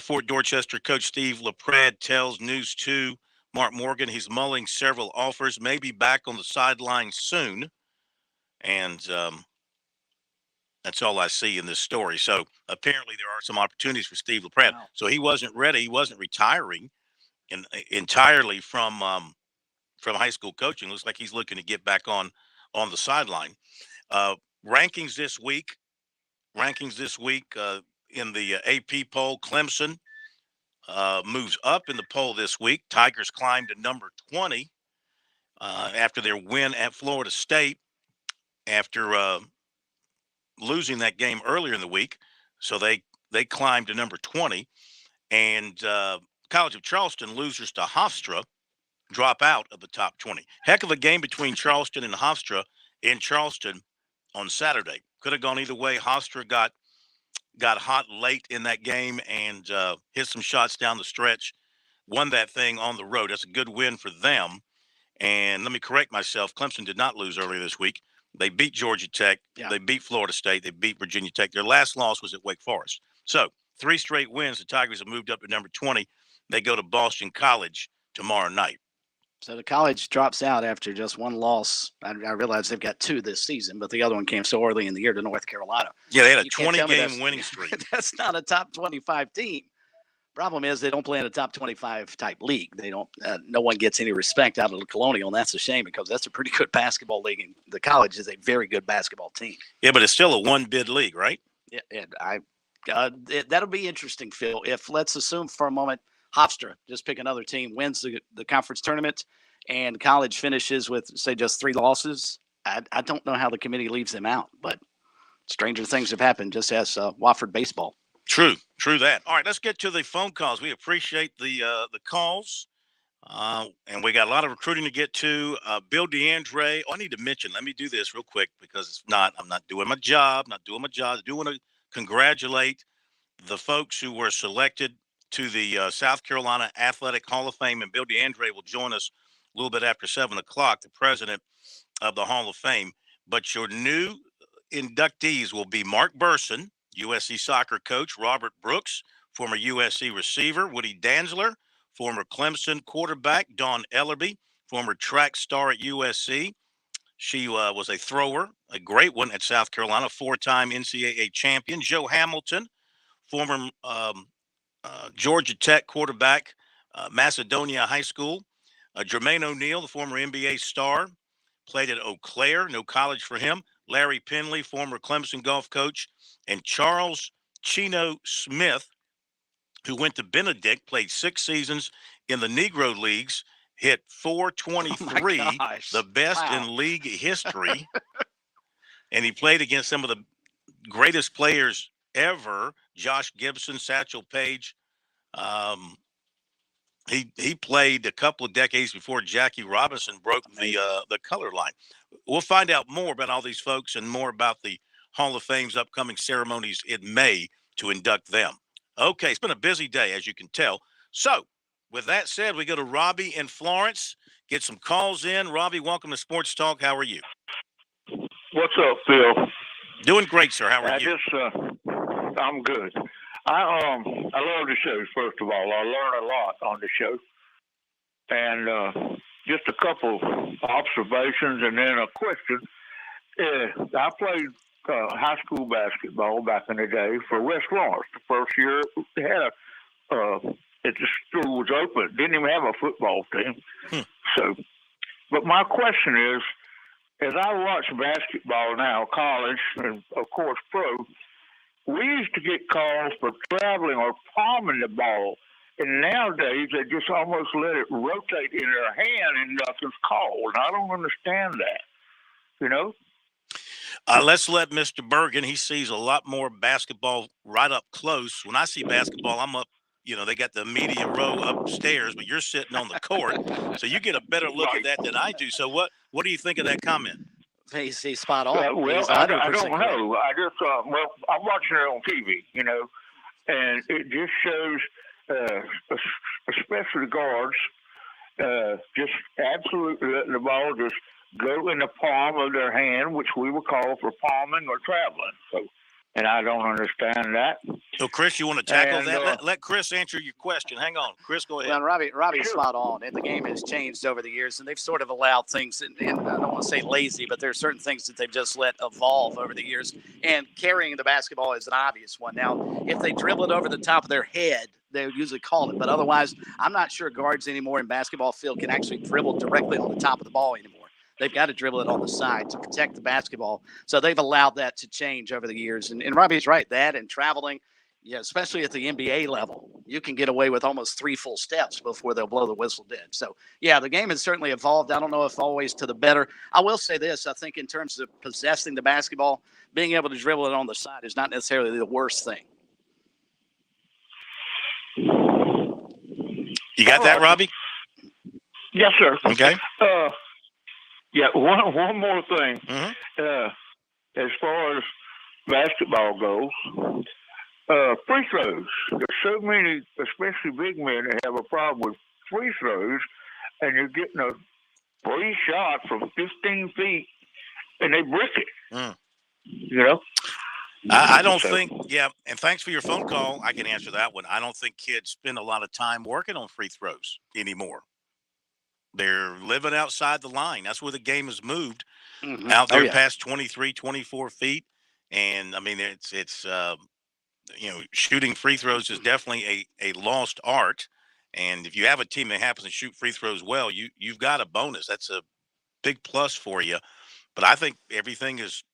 Fort Dorchester coach Steve LaPrade tells News 2 Mark Morgan he's mulling several offers, may be back on the sideline soon. And that's all I see in this story. So apparently there are some opportunities for Steve LaPrade. Wow. So he wasn't ready. He wasn't retiring entirely from high school coaching. Looks like he's looking to get back on on the sideline. Rankings this week in the AP poll, Clemson moves up in the poll this week. Tigers climbed to number 20 after their win at Florida State after losing that game earlier in the week. So they climbed to number 20. And College of Charleston losers to Hofstra drop out of the top 20. Heck of a game between Charleston and Hofstra in Charleston on Saturday. Could have gone either way. Hofstra got hot late in that game and hit some shots down the stretch, won that thing on the road. That's a good win for them. And let me correct myself. Clemson did not lose earlier this week. They beat Georgia Tech. Yeah. They beat Florida State. They beat Virginia Tech. Their last loss was at Wake Forest. So 3 straight wins. The Tigers have moved up to number 20. They go to Boston College tomorrow night. So the college drops out after just one loss. I realize they've got 2 this season, but the other one came so early in the year to North Carolina. Yeah, they had a 20-game winning streak. That's not a top 25 team. Problem is they don't play in a top 25 type league. They don't. No one gets any respect out of the Colonial, and that's a shame because that's a pretty good basketball league, and the college is a very good basketball team. Yeah, but it's still a one-bid league, right? Yeah, and that'll be interesting, Phil. If let's assume for a moment Hofstra, just pick another team, wins the conference tournament, and college finishes with, say, just 3 losses, I don't know how the committee leaves them out, but stranger things have happened, just as Wofford baseball. True that. All right, let's get to the phone calls. We appreciate the calls, and we got a lot of recruiting to get to. Bill DeAndre, I need to mention, let me do this real quick because I'm not doing my job. I do want to congratulate the folks who were selected to the South Carolina Athletic Hall of Fame, and Bill DeAndre will join us a little bit after 7 o'clock, the president of the Hall of Fame. But your new inductees will be Mark Burson, USC soccer coach, Robert Brooks, former USC receiver, Woody Dantzler, former Clemson quarterback, Dawn Ellerby, former track star at USC. She was a thrower, a great one at South Carolina, 4-time NCAA champion, Joe Hamilton, former Georgia Tech quarterback, Macedonia High School. Jermaine O'Neal, the former NBA star, played at Eau Claire, no college for him. Larry Penley, former Clemson golf coach, and Charles Chino Smith, who went to Benedict, played 6 seasons in the Negro Leagues, hit .423, the best in league history. And he played against some of the greatest players ever, Josh Gibson, Satchel Paige. He played a couple of decades before Jackie Robinson broke the color line. We'll find out more about all these folks and more about the Hall of Fame's upcoming ceremonies in May to induct them. Okay, it's been a busy day, as you can tell. So, with that said, we go to Robbie in Florence, get some calls in. Robbie, welcome to Sports Talk. How are you? What's up, Phil? Doing great, sir. How are you? I'm good. I love the shows, first of all. I learn a lot on the show. And just a couple observations and then a question. I played high school basketball back in the day for West Florence. The first year they had the school was open. Didn't even have a football team. So, but my question is, as I watch basketball now, college and of course pro, we used to get calls for traveling or palming the ball, and nowadays they just almost let it rotate in their hand and nothing's called. I don't understand that. You know. Let's let Mr. Bergen. He sees a lot more basketball right up close. When I see basketball, I'm up. You know, they got the media row upstairs, but you're sitting on the court, so you get a better look at that than I do. So, what do you think of that comment? He's spot on. Well, I don't know. I just I'm watching it on TV, you know, and it just shows, especially guards, just absolutely letting the ball just go in the palm of their hand, which we would call for palming or traveling. So, and I don't understand that. So, Chris, you want to tackle that? Let Chris answer your question. Hang on. Chris, go ahead. Well, Robbie's spot on. And the game has changed over the years, and they've sort of allowed things, and I don't want to say lazy, but there are certain things that they've just let evolve over the years. And carrying the basketball is an obvious one. Now, if they dribble it over the top of their head, they would usually call it. But otherwise, I'm not sure guards anymore in basketball field can actually dribble directly on the top of the ball anymore. They've got to dribble it on the side to protect the basketball. So they've allowed that to change over the years. And Robbie's right. That and traveling, yeah, especially at the NBA level, you can get away with almost 3 full steps before they'll blow the whistle dead. So, yeah, the game has certainly evolved. I don't know if always to the better. I will say this. I think in terms of possessing the basketball, being able to dribble it on the side is not necessarily the worst thing. You got that, Robbie? Yes, sir. Okay. Yeah, one more thing. Mm-hmm. As far as basketball goes, free throws. There's so many, especially big men, that have a problem with free throws, and you're getting a free shot from 15 feet, and they brick it. You know? I don't think, and thanks for your phone call. I can answer that one. I don't think kids spend a lot of time working on free throws anymore. They're living outside the line. That's where the game has moved, out there past 23, 24 feet. And, I mean, it's shooting free throws is definitely a lost art. And if you have a team that happens to shoot free throws well, you've got a bonus. That's a big plus for you. But I think everything is,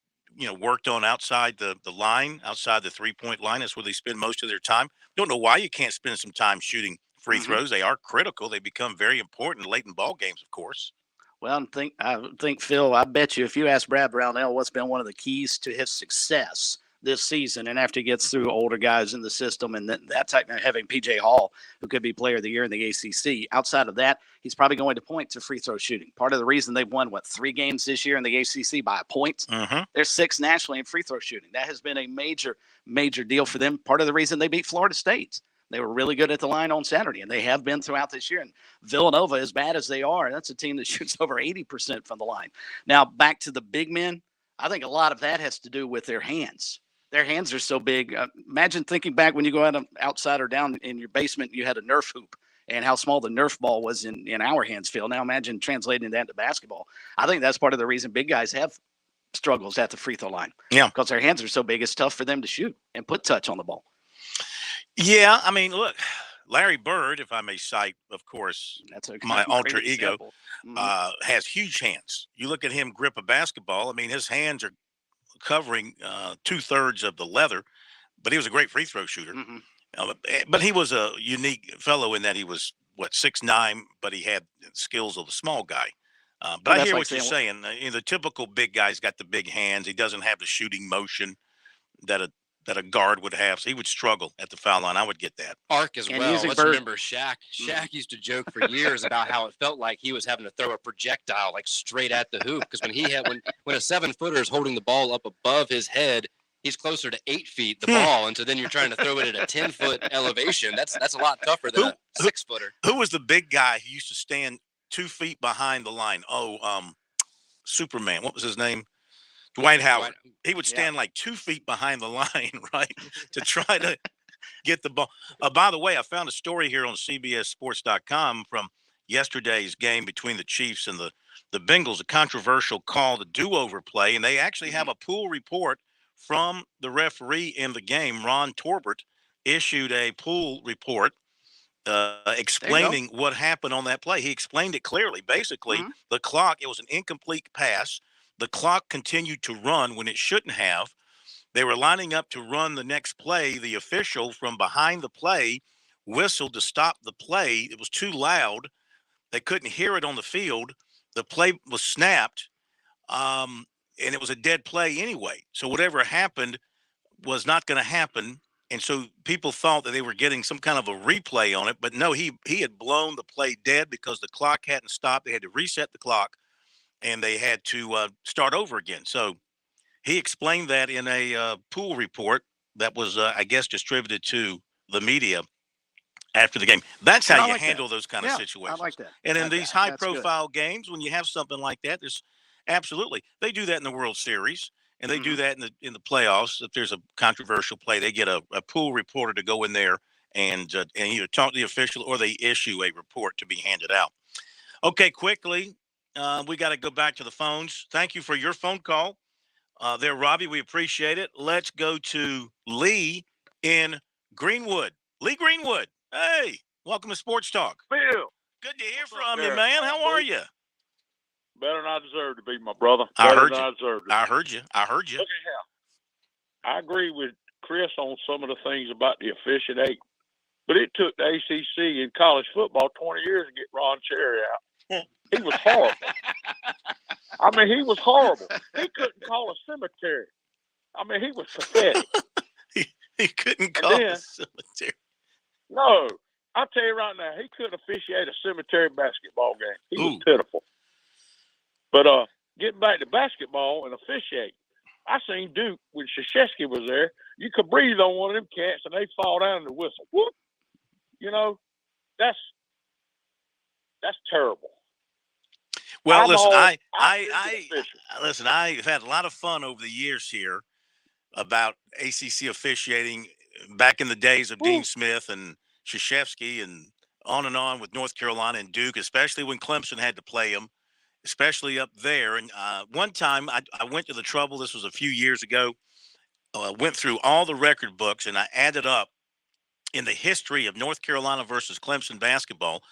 worked on outside the line, outside the 3-point line. That's where they spend most of their time. Don't know why you can't spend some time shooting free throws. They are critical. They become very important late in ball games, of course. Well, I think, Phil, I bet you if you ask Brad Brownell what's been one of the keys to his success this season, and after he gets through older guys in the system and that type of having P.J. Hall, who could be player of the year in the ACC, outside of that, he's probably going to point to free throw shooting. Part of the reason they've won, 3 games this year in the ACC by a point? They're 6th nationally in free throw shooting. That has been a major, major deal for them. Part of the reason they beat Florida State. They were really good at the line on Saturday, and they have been throughout this year. And Villanova, as bad as they are, that's a team that shoots over 80% from the line. Now, back to the big men, I think a lot of that has to do with their hands. Their hands are so big. Imagine thinking back when you go outside or down in your basement, you had a Nerf hoop, and how small the Nerf ball was in our hands, Phil. Now imagine translating that to basketball. I think that's part of the reason big guys have struggles at the free throw line. Yeah. Because their hands are so big, it's tough for them to shoot and put touch on the ball. Yeah, I mean, look, Larry Bird, if I may cite, of course, my alter ego, has huge hands. You look at him grip a basketball. I mean, his hands are covering 2/3 of the leather, but he was a great free throw shooter. But he was a unique fellow in that he was, 6'9", but he had skills of a small guy. But I hear what you're saying. The typical big guy's got the big hands. He doesn't have the shooting motion that a guard would have, so he would struggle at the foul line. I would get that. Arc as well. Let's remember Shaq. Shaq used to joke for years about how it felt like he was having to throw a projectile like straight at the hoop, because when a 7-footer is holding the ball up above his head, he's closer to 8 feet the ball, and so then you're trying to throw it at a 10-foot elevation. That's a lot tougher than a 6-footer. Who was the big guy who used to stand 2 feet behind the line? Superman. What was his name? Dwight Howard. He would stand like 2 feet behind the line, right, to try to get the ball. By the way, I found a story here on CBSSports.com from yesterday's game between the Chiefs and the Bengals, a controversial call, the do-over play, and they actually have a pool report from the referee in the game. Ron Torbert issued a pool report explaining what happened on that play. He explained it clearly. Basically, the clock, it was an incomplete pass. The clock continued to run when it shouldn't have. They were lining up to run the next play. The official from behind the play whistled to stop the play. It was too loud. They couldn't hear it on the field. The play was snapped, and it was a dead play anyway. So whatever happened was not going to happen. And so people thought that they were getting some kind of a replay on it. But no, he had blown the play dead because the clock hadn't stopped. They had to reset the clock, and they had to start over again. So he explained that in a pool report that was, I guess, distributed to the media after the game. That's how you handle those kind of situations. I like that. And in these high-profile games, when you have something like that, there's absolutely – they do that in the World Series, and they do that in the playoffs. If there's a controversial play, they get a pool reporter to go in there and either talk to the official or they issue a report to be handed out. Okay, quickly, we got to go back to the phones. Thank you for your phone call. There, Robbie, we appreciate it. Let's go to Lee in Greenwood. Lee Greenwood, hey, welcome to Sports Talk. Phil. Good to hear from you, man. How are you? better than I deserve to be, my brother. I Better heard than you. I deserve to be. I heard you. I heard you. Look at how I agree with Chris on some of the things about the officiating, but it took the ACC in college football 20 years to get Ron Cherry out. He was horrible. I mean, he was horrible. He couldn't call a cemetery. I mean, he was pathetic. He couldn't call a cemetery. No, I'll tell you right now, he couldn't officiate a cemetery basketball game. He was pitiful. But getting back to basketball and officiating, I seen Duke when Krzyzewski was there. You could breathe on one of them cats and they'd fall down in the whistle. Whoop! You know, that's terrible. Well, listen, listen. I've had a lot of fun over the years here about ACC officiating back in the days of Dean Smith and Krzyzewski and on with North Carolina and Duke, especially when Clemson had to play them, especially up there. And one time I went to the trouble. This was a few years ago. Went through all the record books and I added up in the history of North Carolina versus Clemson basketball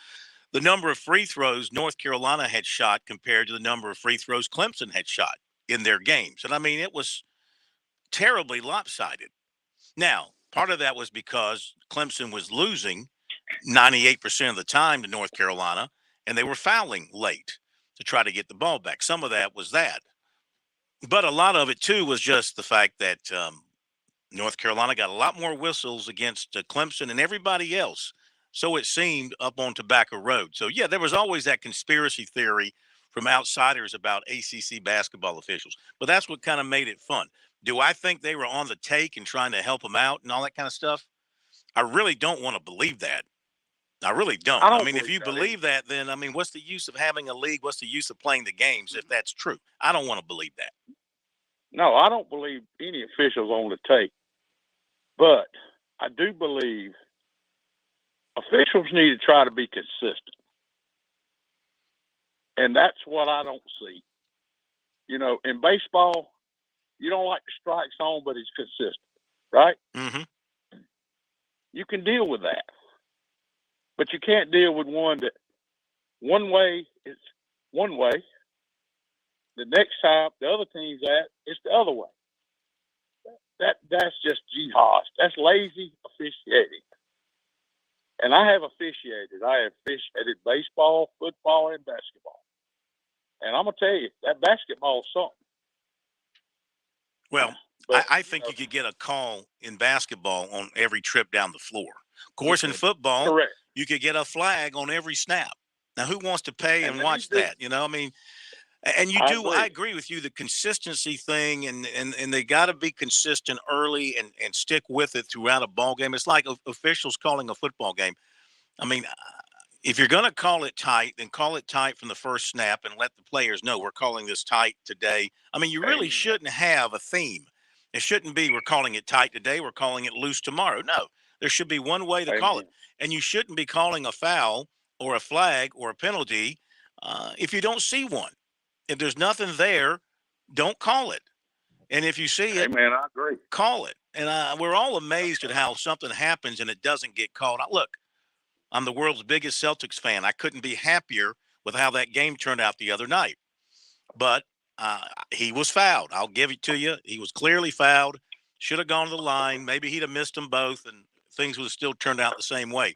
the number of free throws North Carolina had shot compared to the number of free throws Clemson had shot in their games. And I mean, it was terribly lopsided. Now, part of that was because Clemson was losing 98% of the time to North Carolina, and they were fouling late to try to get the ball back. Some of that was that. But a lot of it, too, was just the fact that North Carolina got a lot more whistles against Clemson and everybody else. So it seemed up on Tobacco Road. So, yeah, there was always that conspiracy theory from outsiders about ACC basketball officials. But that's what kind of made it fun. Do I think they were on the take and trying to help them out and all that kind of stuff? I really don't want to believe that. I really don't. I mean, if you believe that, then, I mean, what's the use of having a league? What's the use of playing the games if that's true? I don't want to believe that. No, I don't believe any officials on the take. But I do believe officials need to try to be consistent. And that's what I don't see. You know, in baseball, you don't like the strike zone, but it's consistent, right? Mm-hmm. You can deal with that. But you can't deal with one that one way is one way. The next time the other team's at, it's the other way. That's just jihad. That's lazy officiating. And I have officiated. I have officiated baseball, football, and basketball. And I'm going to tell you, that basketball is something. Well, but, I think you could get a call in basketball on every trip down the floor. Of course, in football, correct, you could get a flag on every snap. Now, who wants to pay and watch that? You know, I mean, and you do. I agree with you. The consistency thing, and they got to be consistent early and stick with it throughout a ball game. It's like officials calling a football game. I mean, if you're going to call it tight, then call it tight from the first snap and let the players know we're calling this tight today. I mean, you really shouldn't have a theme. It shouldn't be we're calling it tight today, we're calling it loose tomorrow. No, there should be one way to call it. And you shouldn't be calling a foul or a flag or a penalty if you don't see one. If there's nothing there, don't call it. And if you see it, man, I agree. Call it. And we're all amazed at how something happens and it doesn't get called. Look, I'm the world's biggest Celtics fan. I couldn't be happier with how that game turned out the other night. But he was fouled. I'll give it to you. He was clearly fouled. Should have gone to the line. Maybe he'd have missed them both, and things would have still turned out the same way.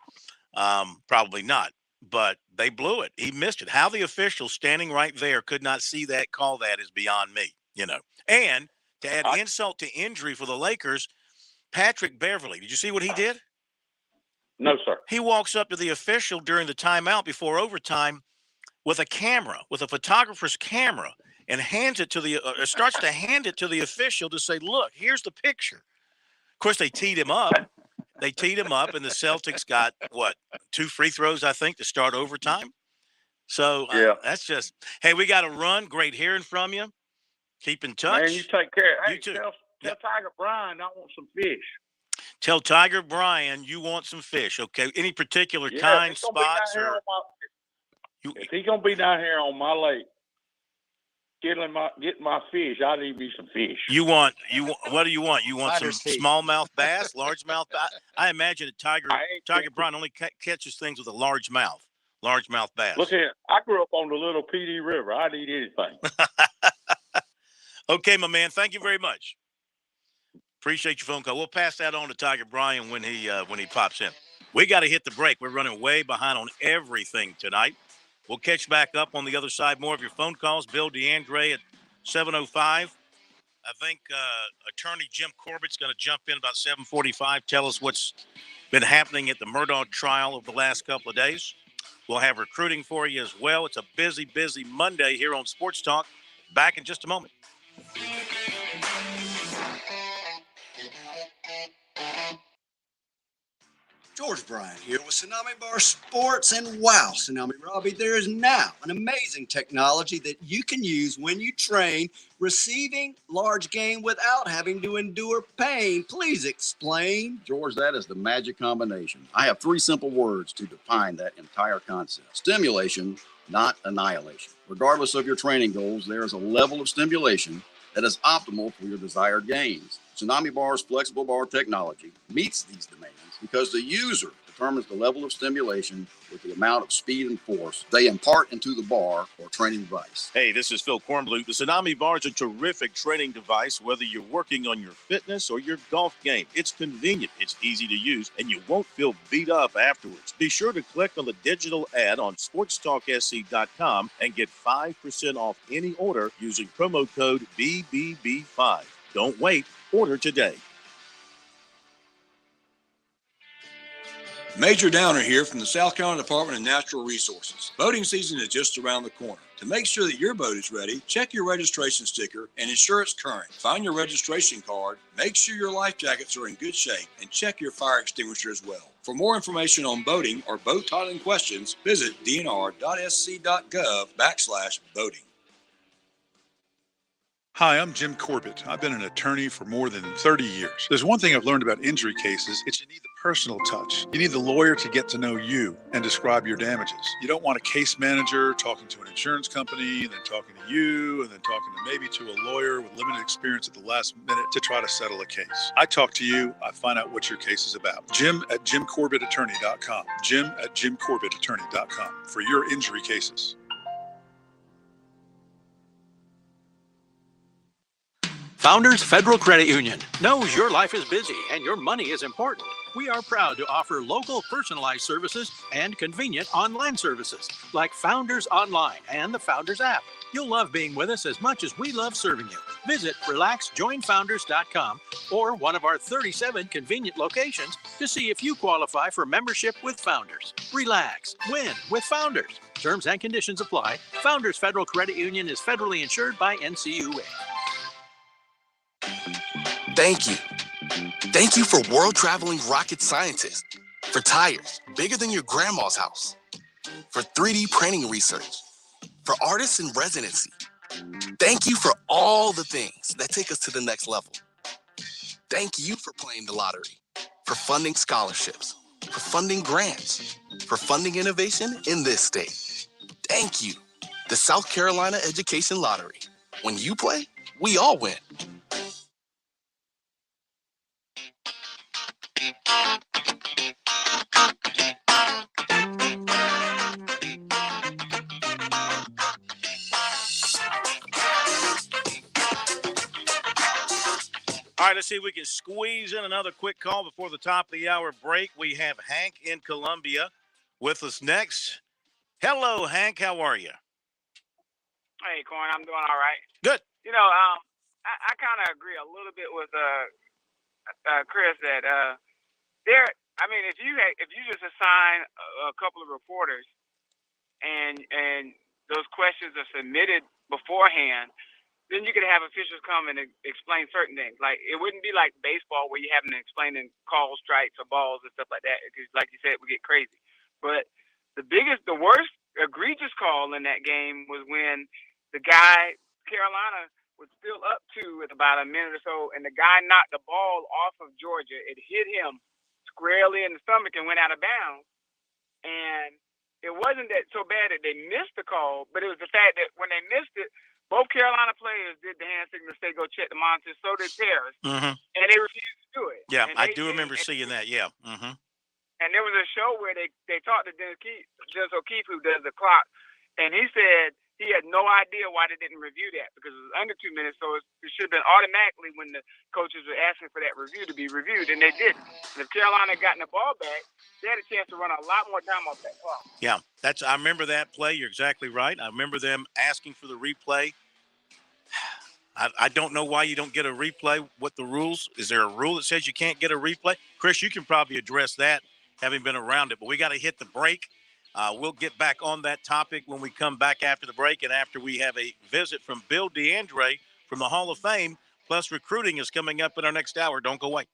Probably not. But they blew it. He missed it. How the official standing right there could not see that, call that, is beyond me, you know. And to add insult to injury for the Lakers, Patrick Beverley, did you see what he did? No, sir. He walks up to the official during the timeout before overtime with a camera, with a photographer's camera, and hands it to starts to hand it to the official to say, look, here's the picture. Of course, they teed him up. And the Celtics got, 2 free throws, I think, to start overtime. So that's just, hey, we got to run. Great hearing from you. Keep in touch. Man, you take care. Hey, you too. Tell Tiger Brian I want some fish. Tell Tiger Brian you want some fish, okay? Any particular kind, spots? If he's going to be down here on my lake, getting my fish, I need me some fish. What do you want? You want some smallmouth bass, largemouth bass? I imagine that Tiger Brian only catches things with a large mouth. largemouth bass. Look here, I grew up on the little PD River. I'd eat anything. Okay, my man. Thank you very much. Appreciate your phone call. We'll pass that on to Tiger Bryan when he pops in. We got to hit the break. We're running way behind on everything tonight. We'll catch back up on the other side. More of your phone calls. Bill DeAndre at 7:05. I think attorney Jim Corbett's going to jump in about 7:45. Tell us what's been happening at the Murdaugh trial over the last couple of days. We'll have recruiting for you as well. It's a busy, busy Monday here on Sports Talk. Back in just a moment. George Bryant here with Tsunami Bar Sports, and wow, Tsunami Robbie, there is now an amazing technology that you can use when you train receiving large game without having to endure pain. Please explain. George, that is the magic combination. I have 3 simple words to define that entire concept. Stimulation, not annihilation. Regardless of your training goals, there is a level of stimulation that is optimal for your desired gains. Tsunami Bar's flexible bar technology meets these demands because the user determines the level of stimulation with the amount of speed and force they impart into the bar or training device. Hey, this is Phil Kornbluth. The Tsunami Bar is a terrific training device, whether you're working on your fitness or your golf game. It's convenient, it's easy to use, and you won't feel beat up afterwards. Be sure to click on the digital ad on SportsTalkSC.com and get 5% off any order using promo code BBB5. Don't wait. Order today. Major Downer here from the South Carolina Department of Natural Resources. Boating season is just around the corner. To make sure that your boat is ready, check your registration sticker and ensure it's current. Find your registration card, make sure your life jackets are in good shape, and check your fire extinguisher as well. For more information on boating or boat titling questions, visit dnr.sc.gov/boating. Hi, I'm Jim Corbett. I've been an attorney for more than 30 years. There's one thing I've learned about injury cases. It's you need the personal touch. You need the lawyer to get to know you and describe your damages. You don't want a case manager talking to an insurance company and then talking to you and then talking to maybe to a lawyer with limited experience at the last minute to try to settle a case. I talk to you. I find out what your case is about. Jim at JimCorbettAttorney.com. Jim at JimCorbettAttorney.com for your injury cases. Founders Federal Credit Union knows your life is busy and your money is important. We are proud to offer local personalized services and convenient online services like Founders Online and the Founders app. You'll love being with us as much as we love serving you. Visit RelaxJoinFounders.com or one of our 37 convenient locations to see if you qualify for membership with Founders. Relax, win with Founders. Terms and conditions apply. Founders Federal Credit Union is federally insured by NCUA. Thank you. Thank you for world-traveling rocket scientists, for tires bigger than your grandma's house, for 3D printing research, for artists in residency. Thank you for all the things that take us to the next level. Thank you for playing the lottery, for funding scholarships, for funding grants, for funding innovation in this state. Thank you. The South Carolina Education Lottery. When you play, we all win. All right, let's see if we can squeeze in another quick call before the top of the hour break. We have Hank in Columbia with us next. Hello, Hank. How are you? Hey, Corn. I'm doing all right. Good. You know, I kind of agree a little bit with Chris that there. I mean, if you just assign a couple of reporters and those questions are submitted beforehand, then you could have officials come and explain certain things. Like, it wouldn't be like baseball where you have them explaining calls, strikes, or balls and stuff like that. Because, like you said, it would get crazy. But the worst egregious call in that game was when the guy, Carolina, was still up 2 with about a minute or so, and the guy knocked the ball off of Georgia. It hit him squarely in the stomach and went out of bounds. And it wasn't that so bad that they missed the call, but it was the fact that when they missed it, both Carolina players did the hand signal to say go check the monitors. So did Paris, and they refused to do it. Yeah, and I do remember seeing that. Yeah. And there was a show where they talked to Dennis O'Keefe, who does the clock, and he said he had no idea why they didn't review that because it was under 2 minutes, so it should have been automatically when the coaches were asking for that review to be reviewed, and they didn't. And if Carolina had gotten the ball back, they had a chance to run a lot more time off that clock. Yeah, I remember that play. You're exactly right. I remember them asking for the replay. I don't know why you don't get a replay. What the rules? Is there a rule that says you can't get a replay? Chris, you can probably address that, having been around it. But we got to hit the break. We'll get back on that topic when we come back after the break and after we have a visit from Bill DeAndre from the Hall of Fame. Plus, recruiting is coming up in our next hour. Don't go away.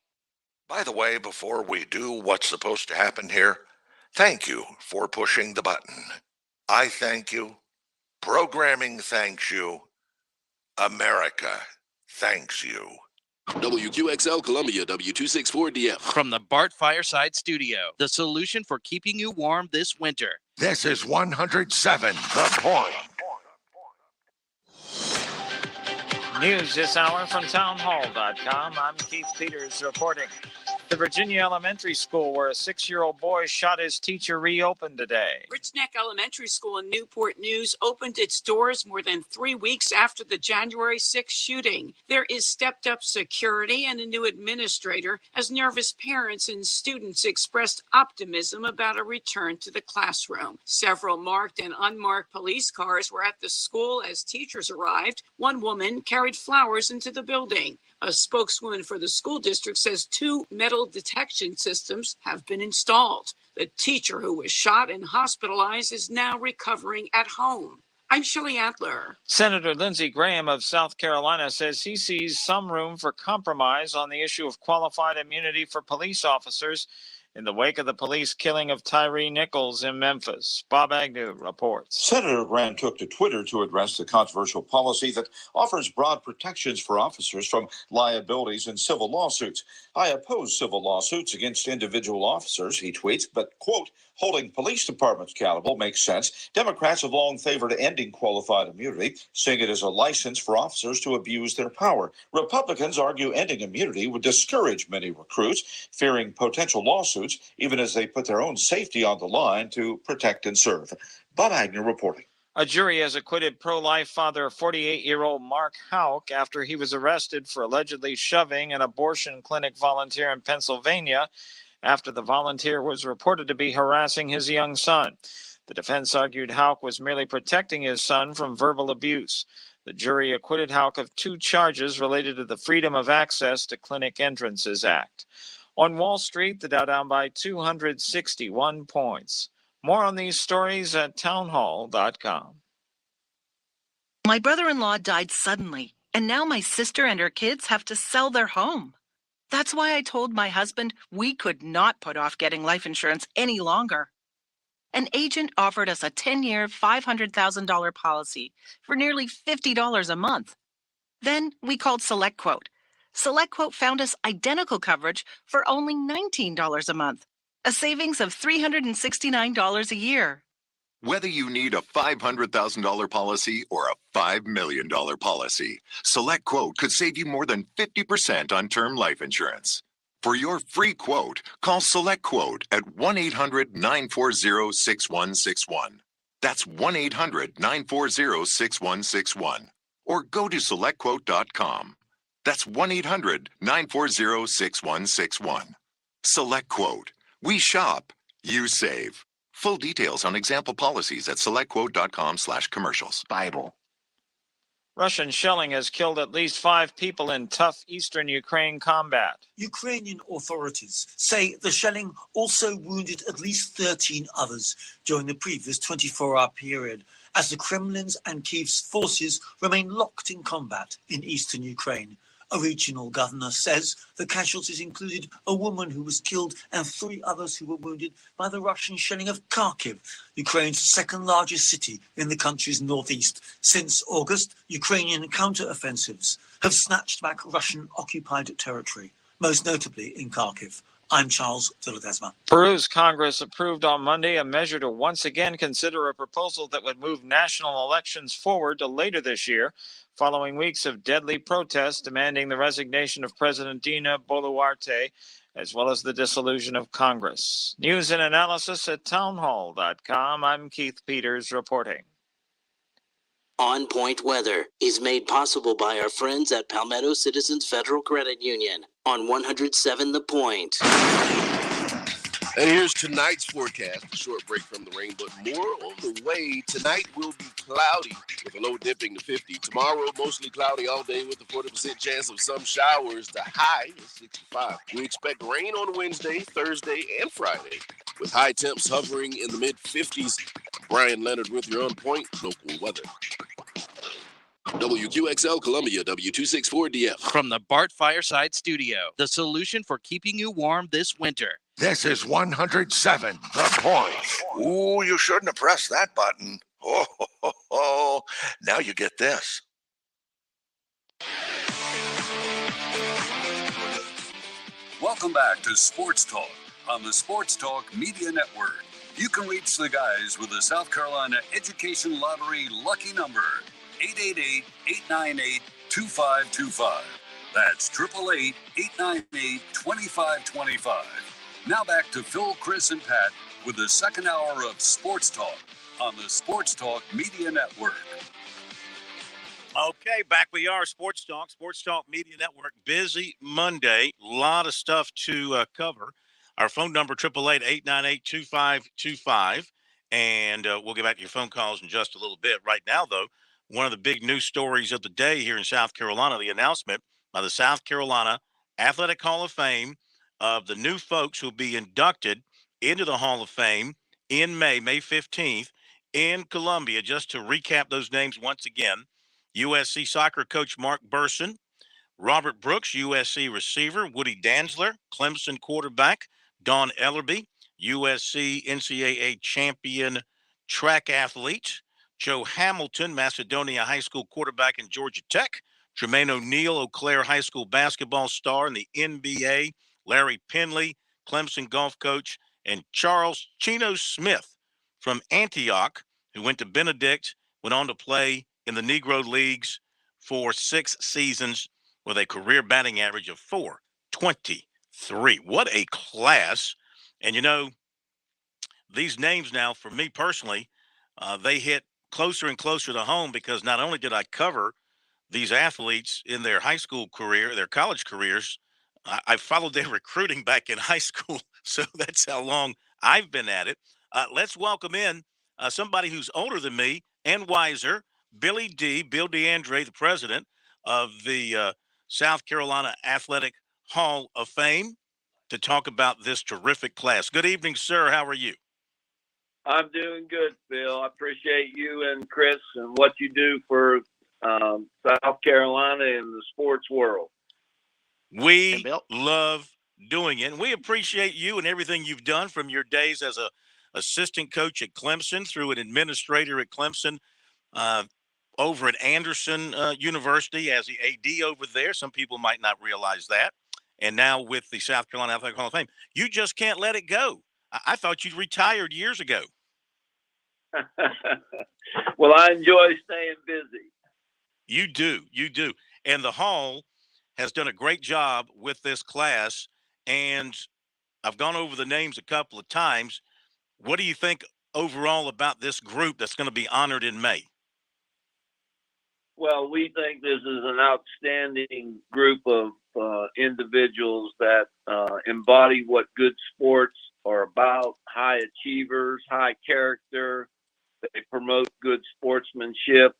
By the way, before we do what's supposed to happen here, thank you for pushing the button. I thank you. Programming thanks you. America thanks you. WQXL Columbia, W264DF. From the Bart Fireside Studio, the solution for keeping you warm this winter. This is 107 The Point. News this hour from townhall.com. I'm Keith Peters reporting. The Virginia Elementary School where a 6-year-old boy shot his teacher reopened today. Rich Neck Elementary School in Newport News opened its doors more than 3 weeks after the January 6th shooting. There is stepped up security and a new administrator as nervous parents and students expressed optimism about a return to the classroom. Several marked and unmarked police cars were at the school as teachers arrived. One woman carried flowers into the building. A spokeswoman for the school district says 2 metal detection systems have been installed. The teacher who was shot and hospitalized is now recovering at home. I'm Shelley Adler. Senator Lindsey Graham of South Carolina says he sees some room for compromise on the issue of qualified immunity for police officers in the wake of the police killing of Tyree Nichols in Memphis. Bob Agnew reports. Senator Graham took to Twitter to address the controversial policy that offers broad protections for officers from liabilities in civil lawsuits. I oppose civil lawsuits against individual officers, he tweets, but, quote, holding police departments accountable makes sense. Democrats have long favored ending qualified immunity, seeing it as a license for officers to abuse their power. Republicans argue ending immunity would discourage many recruits, fearing potential lawsuits, even as they put their own safety on the line to protect and serve. Bob Agnew reporting. A jury has acquitted pro-life father 48-year-old Mark Houck after he was arrested for allegedly shoving an abortion clinic volunteer in Pennsylvania after the volunteer was reported to be harassing his young son. The defense argued Houck was merely protecting his son from verbal abuse. The jury acquitted Houck of 2 charges related to the Freedom of Access to Clinic Entrances Act. On Wall Street, the Dow down by 261 points. More on these stories at townhall.com. My brother-in-law died suddenly, and now my sister and her kids have to sell their home. That's why I told my husband we could not put off getting life insurance any longer. An agent offered us a 10-year, $500,000 policy for nearly $50 a month. Then we called SelectQuote. SelectQuote found us identical coverage for only $19 a month, a savings of $369 a year. Whether you need a $500,000 policy or a $5 million policy, SelectQuote could save you more than 50% on term life insurance. For your free quote, call SelectQuote at 1-800-940-6161. That's 1-800-940-6161. Or go to SelectQuote.com. That's 1-800-940-6161. SelectQuote. We shop, you save. Full details on example policies at SelectQuote.com/commercials. Bible. Russian shelling has killed at least 5 people in tough eastern Ukraine combat. Ukrainian authorities say the shelling also wounded at least 13 others during the previous 24-hour period, as the Kremlin's and Kyiv's forces remain locked in combat in eastern Ukraine. A regional governor says the casualties included a woman who was killed and 3 others who were wounded by the Russian shelling of Kharkiv, Ukraine's second largest city in the country's northeast. Since August, Ukrainian counter-offensives have snatched back Russian-occupied territory, most notably in Kharkiv. I'm Charles de Ledesma. Peru's Congress approved on Monday a measure to once again consider a proposal that would move national elections forward to later this year, following weeks of deadly protests demanding the resignation of President Dina Boluarte as well as the dissolution of Congress. News and analysis at townhall.com. I'm Keith Peters reporting. On Point Weather is made possible by our friends at Palmetto Citizens Federal Credit Union on 107 The Point. And here's tonight's forecast. A short break from the rain, but more on the way. Tonight will be cloudy with a low dipping to 50. Tomorrow, mostly cloudy all day with a 40% chance of some showers. The high is 65. We expect rain on Wednesday, Thursday, and Friday with high temps hovering in the mid-50s. Brian Leonard with your On Point local weather. WQXL Columbia, W264DF. From the Bart Fireside Studio, the solution for keeping you warm this winter. This is 107 The Point. Ooh, you shouldn't have pressed that button. Oh. Now you get this. Welcome back to Sports Talk on the Sports Talk Media Network. You can reach the guys with the South Carolina Education Lottery lucky number, 888-898-2525. That's 888-898-2525. Now back to Phil, Chris, and Pat with the second hour of Sports Talk on the Sports Talk Media Network. Okay, back we are, Sports Talk Media Network. Busy Monday, a lot of stuff to cover. Our phone number, 888-898-2525, and we'll get back to your phone calls in just a little bit. Right now, though, one of the big news stories of the day here in South Carolina, the announcement by the South Carolina Athletic Hall of Fame of the new folks who will be inducted into the Hall of Fame in May 15th in Columbia. Just to recap those names once again, USC soccer coach Mark Burson, Robert Brooks, USC receiver, Woody Dantzler, Clemson quarterback, Don Ellerby, USC NCAA champion track athlete, Joe Hamilton, Macedonia High School quarterback in Georgia Tech, Jermaine O'Neal, Eau Claire High School basketball star in the NBA, Larry Penley, Clemson golf coach, and Charles Chino Smith from Antioch, who went to Benedict, went on to play in the Negro Leagues for 6 seasons with a career batting average of .423. What a class. And, you know, these names now, for me personally, they hit closer and closer to home because not only did I cover these athletes in their high school career, their college careers, I followed their recruiting back in high school. So that's how long I've been at it. Let's welcome in somebody who's older than me and wiser, Bill DeAndre, the president of the South Carolina Athletic Hall of Fame, to talk about this terrific class. Good evening, sir. How are you? I'm doing good, Phil. I appreciate you and Chris and what you do for South Carolina and the sports world. We love doing it. And we appreciate you and everything you've done from your days as a assistant coach at Clemson through an administrator at Clemson, over at Anderson University as the AD over there. Some people might not realize that. And now with the South Carolina Athletic Hall of Fame, you just can't let it go. I thought you'd retired years ago. Well, I enjoy staying busy. You do. And the Hall has done a great job with this class. And I've gone over the names a couple of times. What do you think overall about this group that's going to be honored in May? Well, we think this is an outstanding group of individuals that embody what good sports are about: high achievers, high character. They promote good sportsmanship,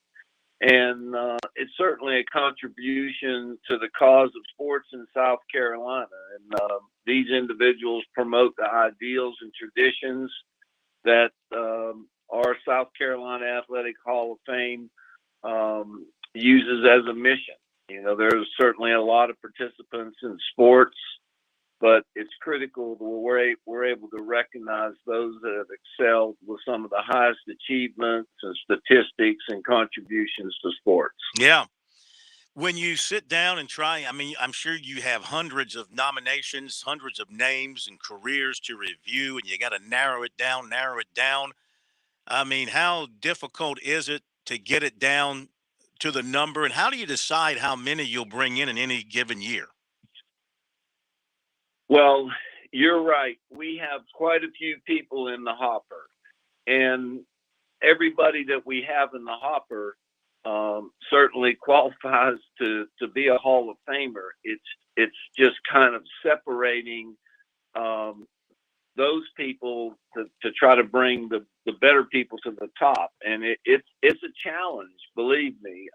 and it's certainly a contribution to the cause of sports in South Carolina. And these individuals promote the ideals and traditions that our South Carolina Athletic Hall of Fame uses as a mission. You know, there's certainly a lot of participants in sports, but it's critical that we're able to recognize those that have excelled with some of the highest achievements and statistics and contributions to sports. Yeah. When you sit down and try, I mean, I'm sure you have hundreds of nominations, hundreds of names and careers to review, and you got to narrow it down. I mean, how difficult is it to get it down to the number, and how do you decide how many you'll bring in any given year? Well, you're right. We have quite a few people in the hopper, and everybody that we have in the hopper certainly qualifies to be a Hall of Famer. It's just kind of separating those people to try to bring the better people to the top, and it's a challenge, believe me.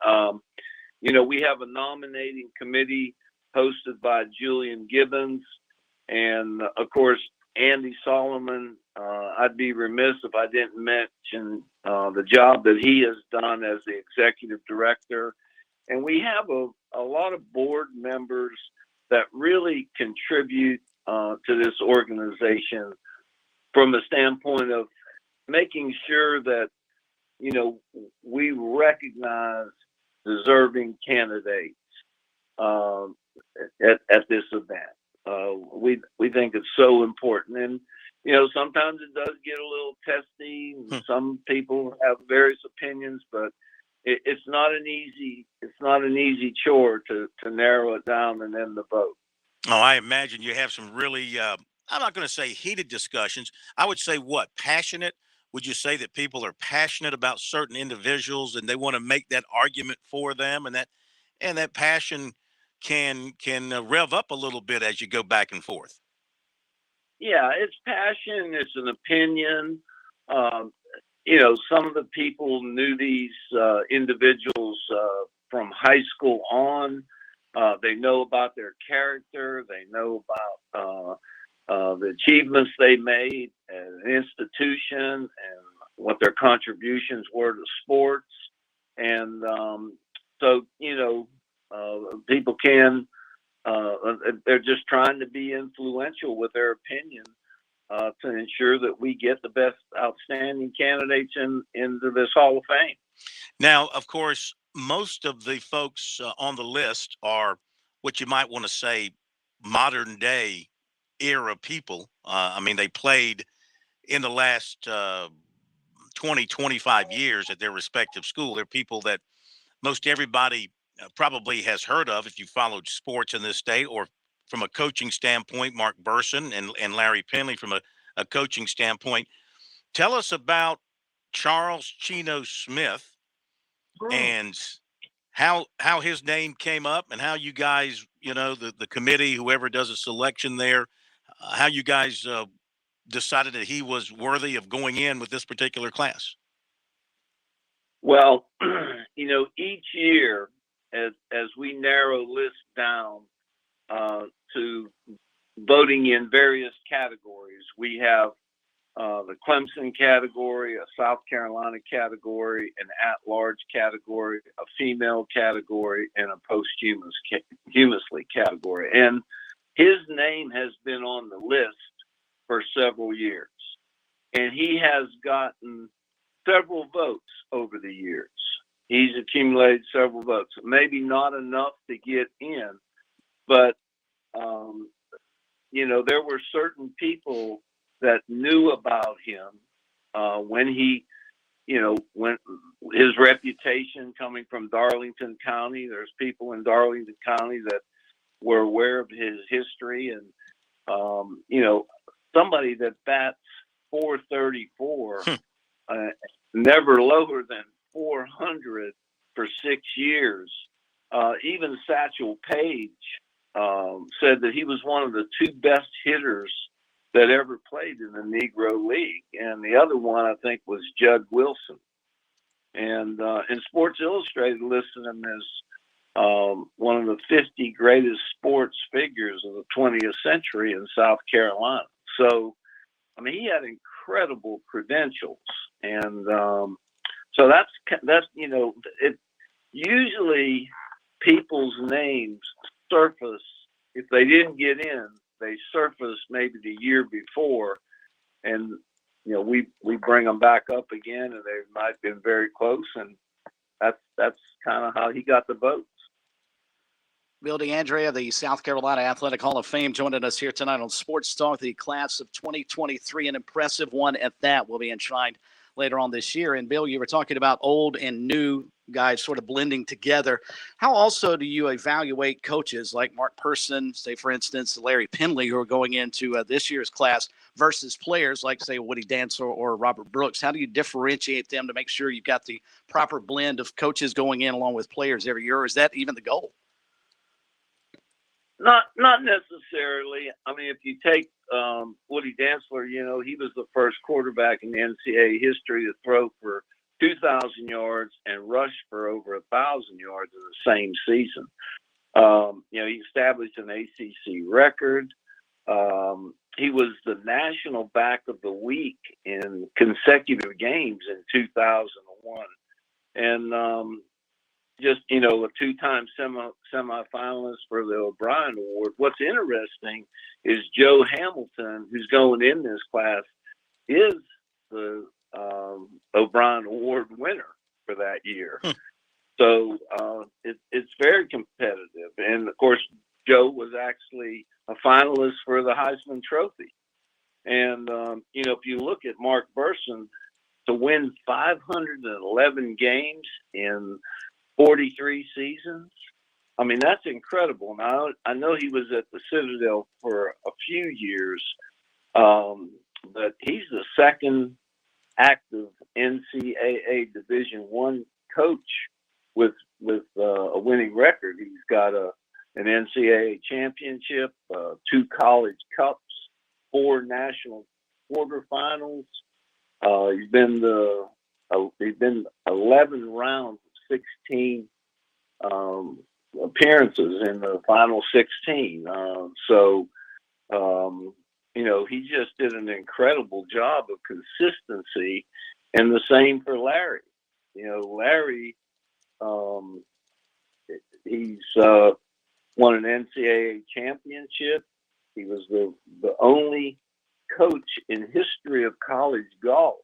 We have a nominating committee hosted by Julian Gibbons, and of course Andy Solomon. I'd be remiss if I didn't mention the job that he has done as the executive director. And we have a lot of board members that really contribute to this organization from the standpoint of making sure that, we recognize deserving candidates at this event. We think it's so important. And, sometimes it does get a little testy. Some people have various opinions, but it's not an easy chore to narrow it down and then the vote. Oh, I imagine you have some really, I'm not going to say heated discussions. I would say passionate? Would you say that people are passionate about certain individuals and they want to make that argument for them, and that passion can rev up a little bit as you go back and forth? Yeah, it's passion. It's an opinion. Some of the people knew these individuals from high school on. They know about their character. They know about the achievements they made as an institution and what their contributions were to sports. And people can, they're just trying to be influential with their opinion to ensure that we get the best outstanding candidates into this Hall of Fame. Now, of course, most of the folks on the list are what you might want to say modern day era people. They played in the last 20, 25 years at their respective school. They're people that most everybody probably has heard of if you followed sports in this state, or from a coaching standpoint, Mark Burson and Larry Penley from a coaching standpoint. Tell us about Charles Chino Smith and how his name came up, and how you guys, the committee, whoever does a selection there, how you guys decided that he was worthy of going in with this particular class. Well, each year as we narrow lists down to voting in various categories, we have the Clemson category, a South Carolina category, an at-large category, a female category, and a posthumously category. And his name has been on the list for several years, and he has gotten several votes over the years. He's accumulated several votes, maybe not enough to get in, but there were certain people that knew about him when his reputation coming from Darlington County. There's people in Darlington County that were aware of his history, and somebody that bats .434, never lower than 400 for 6 years. Even Satchel Paige said that he was one of the two best hitters that ever played in the Negro League, and the other one I think was Judd Wilson. And Sports Illustrated listed him as one of the 50 greatest sports figures of the 20th century in South Carolina. So, he had incredible credentials, and so that's it. Usually, people's names surface if they didn't get in. They surfaced maybe the year before, and we bring them back up again, and they might have been very close, and that's kind of how he got the votes. Bill D'Andrea, the South Carolina Athletic Hall of Fame, joining us here tonight on Sports Talk. The class of 2023, an impressive one at that, will be enshrined later on this year. And Bill, you were talking about old and new guys sort of blending together. How also do you evaluate coaches like Mark Person, say, for instance, Larry Penley, who are going into this year's class versus players like, say, Woody Dancer or Robert Brooks? How do you differentiate them to make sure you've got the proper blend of coaches going in along with players every year? Or is that even the goal? Not necessarily. I mean, if you take Woody Dantzler, he was the first quarterback in the NCAA history to throw for 2,000 yards and rush for over 1,000 yards in the same season. He established an ACC record. He was the national back of the week in consecutive games in 2001. And just, a two-time semifinalist for the O'Brien Award. What's interesting is Joe Hamilton, who's going in this class, is the O'Brien Award winner for that year. So it's very competitive. And, of course, Joe was actually a finalist for the Heisman Trophy. And, if you look at Mark Burson, to win 511 games in 43 seasons, I mean, that's incredible. Now, I know he was at the Citadel for a few years, but he's the second active NCAA Division I coach with a winning record. He's got an NCAA championship, 2 college cups, 4 national quarterfinals. He's been 11 rounds of 16 appearances in the final 16. He just did an incredible job of consistency, and the same for Larry. Larry, he's won an NCAA championship. He was the only coach in history of college golf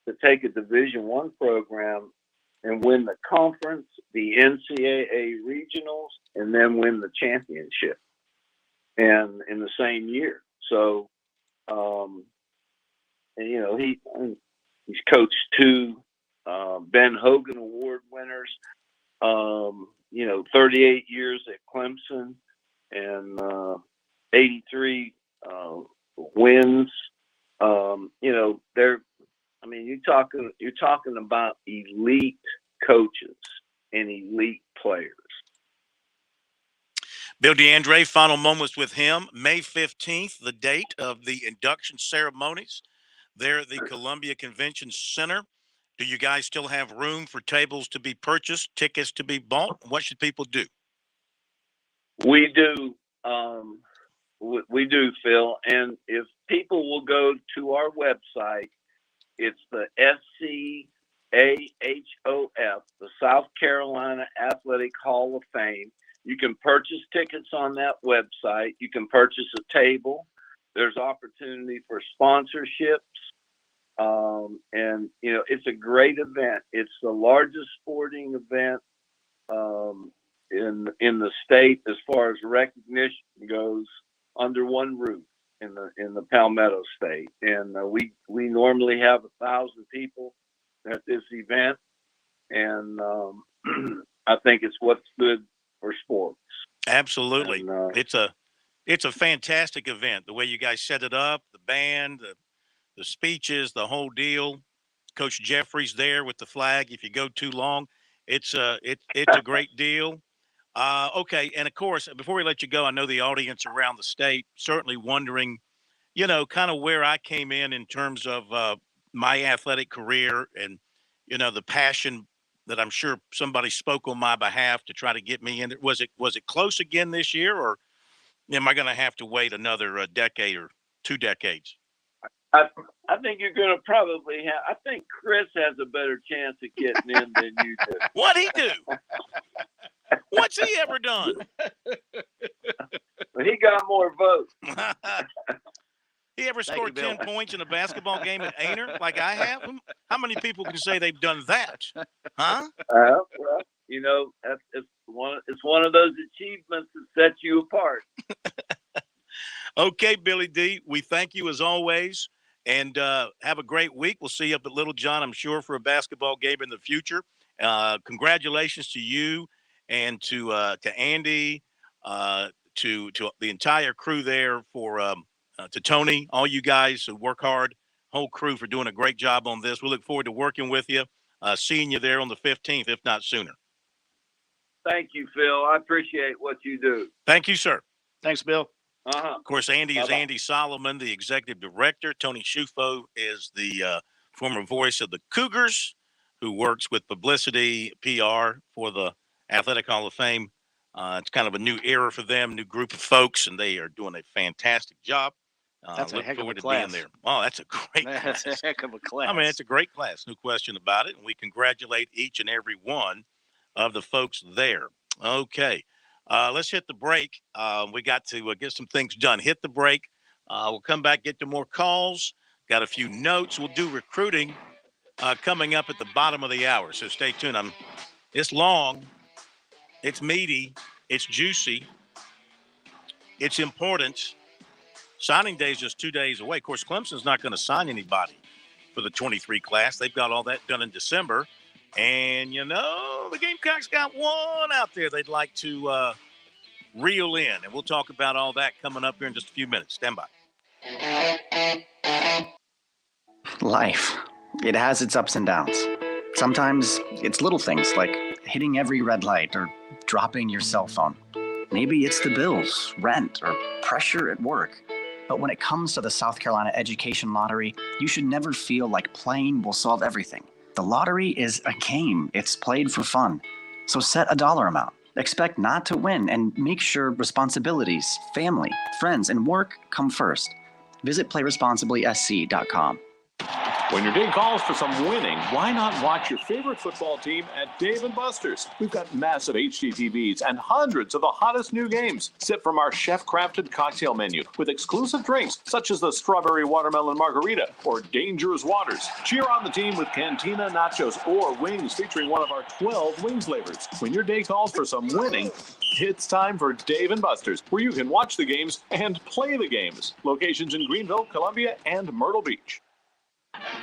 to take a Division I program and win the conference, the NCAA regionals, and then win the championship, and in the same year. So, he's coached 2 Ben Hogan Award winners, 38 years at Clemson, and 83 wins. You're talking about elite coaches and elite players. Bill DeAndre, final moments with him. May 15th, the date of the induction ceremonies there at the Columbia Convention Center. Do you guys still have room for tables to be purchased, tickets to be bought? What should people do? We do. We do, Phil. And if people will go to our website, it's the SCAHOF, the South Carolina Athletic Hall of Fame. You can purchase tickets on that website. You can purchase a table. There's opportunity for sponsorships. It's a great event. It's the largest sporting event in the state as far as recognition goes, under one roof in the Palmetto State. And we normally have 1,000 people at this event, and I think it's what's good for sports. Absolutely. And, it's a fantastic event. The way you guys set it up, the band, the speeches, the whole deal. Coach Jeffrey's there with the flag. If you go too long, it's a great deal. Okay, and of course, before we let you go, I know the audience around the state certainly wondering, kind of where I came in terms of my athletic career, and the passion that I'm sure somebody spoke on my behalf to try to get me in. Was it close again this year, or am I going to have to wait another decade or 2 decades? I think you're going to probably have. I think Chris has a better chance of getting in than you do. What'd he do? What's he ever done? He got more votes. He ever scored 10 points in a basketball game at Ainer like I have? How many people can say they've done that? Huh? Well, it's one of those achievements that sets you apart. Okay, Billy D, we thank you as always, and have a great week. We'll see you up at Little John, I'm sure, for a basketball game in the future. Congratulations to you and to Andy, to the entire crew there, to Tony, all you guys who work hard, whole crew for doing a great job on this. We look forward to working with you, seeing you there on the 15th, if not sooner. Thank you, Phil. I appreciate what you do. Thank you, sir. Thanks, Bill. Of course, Andy is Bye-bye. Andy Solomon, the executive director. Tony Schufo is the former voice of the Cougars, who works with publicity, PR for the Athletic Hall of Fame. It's kind of a new era for them, new group of folks, and they are doing a fantastic job. That's a look heck of a forward to class. being there. Oh, that's a great class. That's a heck of a class. I mean, it's a great class, no question about it. And we congratulate each and every one of the folks there. Okay. Let's hit the break. We got to get some things done. Hit the break. We'll come back, get to more calls. Got a few notes. We'll do recruiting coming up at the bottom of the hour. So stay tuned. It's long. It's meaty. It's juicy. It's important. Signing day is just 2 days away. Of course, Clemson's not going to sign anybody for the 23 class. They've got all that done in December. And, the Gamecocks got one out there they'd like to reel in. And we'll talk about all that coming up here in just a few minutes. Stand by. Life. It has its ups and downs. Sometimes it's little things like hitting every red light or dropping your cell phone. Maybe it's the bills, rent, or pressure at work. But when it comes to the South Carolina Education Lottery, you should never feel like playing will solve everything. The lottery is a game. It's played for fun. So set a dollar amount. Expect not to win and make sure responsibilities, family, friends, and work come first. Visit playresponsiblysc.com. When your day calls for some winning, why not watch your favorite football team at Dave & Buster's? We've got massive HD TVs and hundreds of the hottest new games. Sip from our chef-crafted cocktail menu with exclusive drinks such as the Strawberry Watermelon Margarita or Dangerous Waters. Cheer on the team with Cantina Nachos or wings featuring one of our 12 wing flavors. When your day calls for some winning, it's time for Dave & Buster's, where you can watch the games and play the games. Locations in Greenville, Columbia, and Myrtle Beach.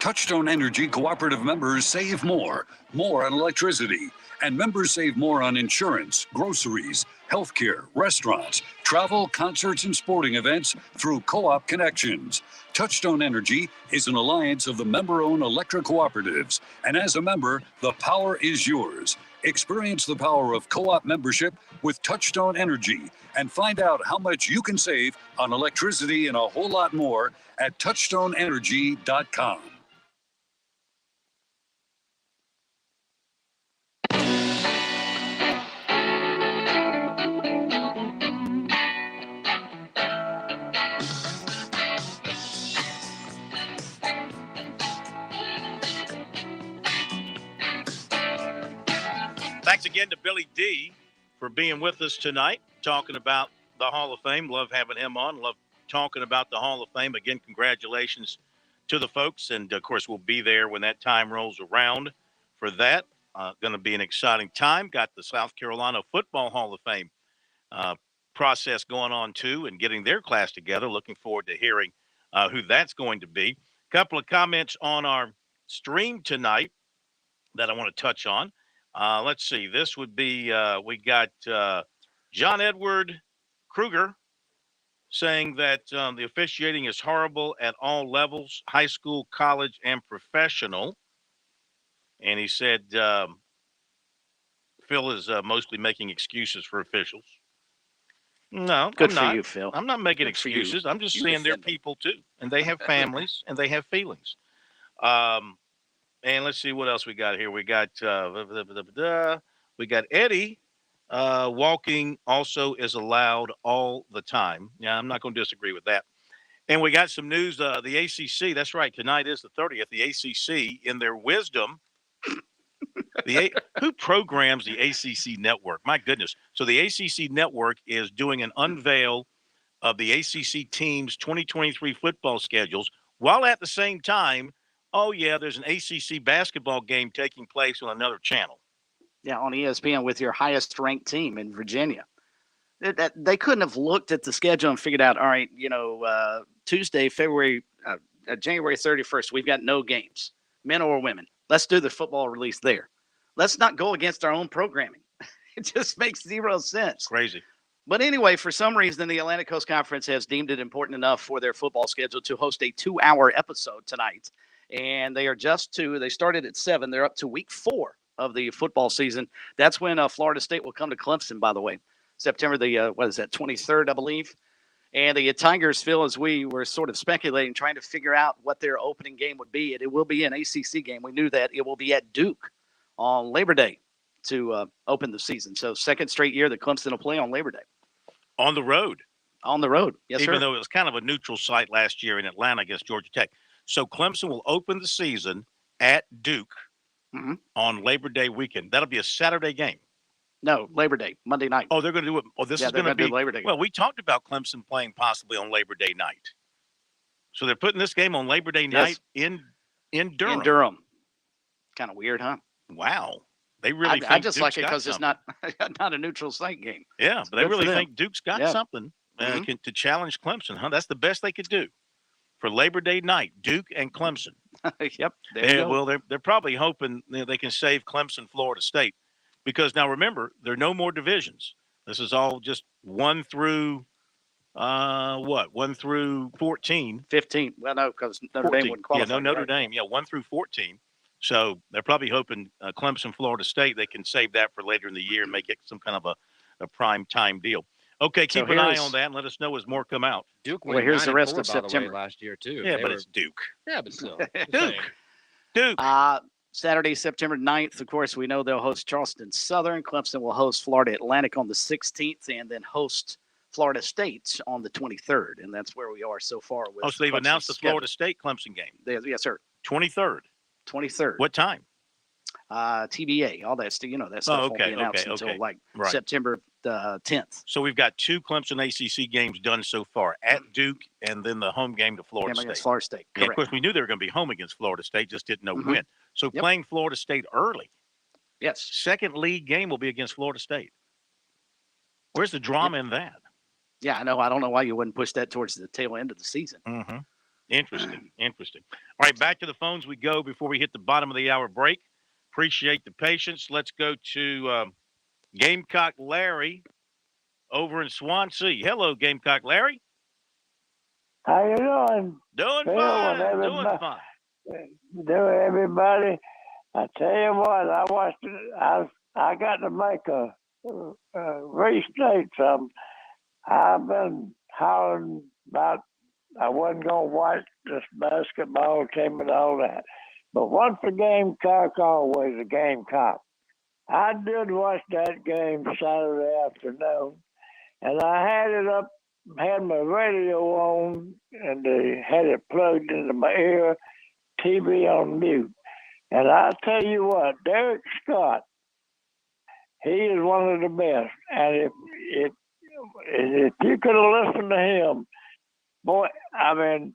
Touchstone Energy cooperative members save more on electricity, and members save more on insurance, groceries, healthcare, restaurants, travel, concerts, and sporting events through Co-op Connections. Touchstone Energy is an alliance of the member-owned electric cooperatives, and as a member, the power is yours. Experience the power of co-op membership with Touchstone Energy and find out how much you can save on electricity and a whole lot more at touchstoneenergy.com. Thanks again to Billy D for being with us tonight, talking about the Hall of Fame. Love having him on. Love talking about the Hall of Fame. Again, congratulations to the folks. And, of course, we'll be there when that time rolls around for that. Going to be an exciting time. Got the South Carolina Football Hall of Fame process going on, too, and getting their class together. Looking forward to hearing who that's going to be. A couple of comments on our stream tonight that I want to touch on. Let's see. This would be we got John Edward Kruger saying that the officiating is horrible at all levels, high school, college, and professional. And he said Phil is mostly making excuses for officials. No, Good I'm for not. you, Phil. I'm not making Good for you. excuses. I'm just You saying they're defend them. people too, and they have families and they have feelings. And let's see what else we got here. We got Eddie. Walking also is allowed all the time. Yeah, I'm not going to disagree with that. And we got some news. The ACC. That's right. Tonight is the 30th. The ACC, in their wisdom, who programs the ACC network? My goodness. So the ACC network is doing an unveil of the ACC team's 2023 football schedules, while at the same time, oh yeah, there's an ACC basketball game taking place on another channel. Yeah, on ESPN with your highest ranked team in Virginia. They couldn't have looked at the schedule and figured out, all right, Tuesday, January 31st, we've got no games, men or women. Let's do the football release there. let's not go against our own programming. It just makes zero sense. Crazy. But anyway, for some reason, the Atlantic Coast Conference has deemed it important enough for their football schedule to host a 2-hour episode tonight. And they started at 7. They're up to week 4 of the football season. That's when Florida State will come to Clemson, by the way. September the, 23rd, I believe. And the Tigers feel, as we were sort of speculating, trying to figure out what their opening game would be. It will be an ACC game. We knew that. It will be at Duke on Labor Day to open the season. So second straight year that Clemson will play on Labor Day. On the road. On the road, yes, Even sir. though it was kind of a neutral site last year in Atlanta against Georgia Tech. So Clemson will open the season at Duke on Labor Day weekend. That'll be a Saturday game. No, Labor Day, Monday night. Oh, they're going to do it. Oh, this is going to be Labor Day. Well, we talked about Clemson playing possibly on Labor Day night. So they're putting this game on Labor Day night in Durham. In Durham. Kind of weird, huh? Wow. They really I just Duke's like it because it's something. not a neutral site game. Yeah, but they really think Duke's got something Mm-hmm. to challenge Clemson, huh? That's the best they could do for Labor Day night, Duke and Clemson. Yep. There you go. Well, they're probably hoping they can save Clemson, Florida State, because now remember, there are no more divisions. This is all just 1 through 1 through 14. 15. Well, no, because Notre 14. Dame wouldn't qualify. Yeah, no, Notre right? Dame. Yeah, 1 through 14. So they're probably hoping Clemson, Florida State, they can save that for later in the year and make it some kind of a prime time deal. Okay, keep an eye on that and let us know as more come out. Duke Well, here's the rest of by the way, September. last year too. Yeah, They but were- it's Duke. Yeah, but still. Duke. Saturday, September 9th, of course, we know they'll host Charleston Southern. Clemson will host Florida Atlantic on the 16th and then host Florida State on the 23rd. And that's where we are so far. With So they've Clemson's announced the Florida schedule. State Clemson game. Yes, sir. 23rd. 23rd. What time? TBA, all that stuff. You know, that stuff won't be announced until right. September 10th. So we've got 2 Clemson ACC games done so far, at Duke and then the home game to Florida Game State. against Florida State. Yeah, of Correct. course, we knew they were going to be home against Florida State, just didn't know Mhm. when. So Yep. playing Florida State early. Yes. Second league game will be against Florida State. Where's the drama in that? Yeah, I know. I don't know why you wouldn't push that towards the tail end of the season. Mm-hmm. Interesting. Interesting. All right, back to the phones we go before we hit the bottom of the hour break. Appreciate the patience. Let's go to Gamecock Larry over in Swansea. Hello, Gamecock Larry. How you doing? Doing Phil fine. and Doing everybody? fine. Doing everybody? I tell you what, I watched it. I got to make a restate something. I've been hollering about I wasn't going to watch this basketball team and all that. But one for Gamecock, always a Gamecock. I did watch that game Saturday afternoon, and I had my radio on, and had it plugged into my ear, TV on mute. And I tell you what, Derek Scott, he is one of the best. And if you could have listened to him, boy, I mean,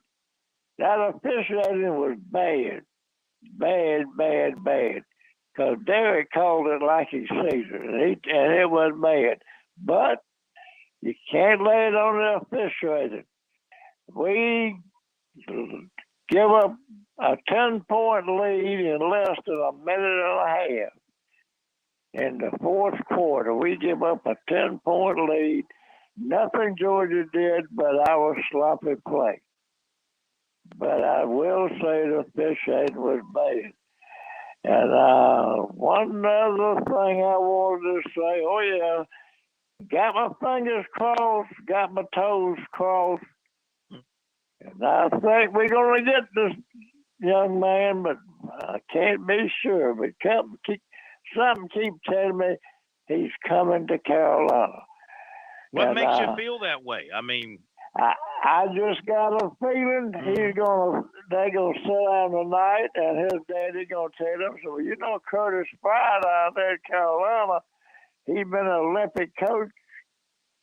that officiating was bad. Bad. Because Derek called it like he sees it, and it was bad. But you can't lay it on the officiating. We give up a 10-point lead in less than a minute and a half. In the fourth quarter, we give up a 10-point lead. Nothing Georgia did but our sloppy play. But I will say the officiating was bad. And one other thing I wanted to say, got my fingers crossed, got my toes crossed. And I think we're going to get this young man, but I can't be sure. But something keep telling me he's coming to Carolina. What And, makes you feel that way? I mean, I just got a feeling they're gonna sit down tonight, and his daddy gonna tell him. So you know, Curtis Pride out there in Carolina, he's been an Olympic coach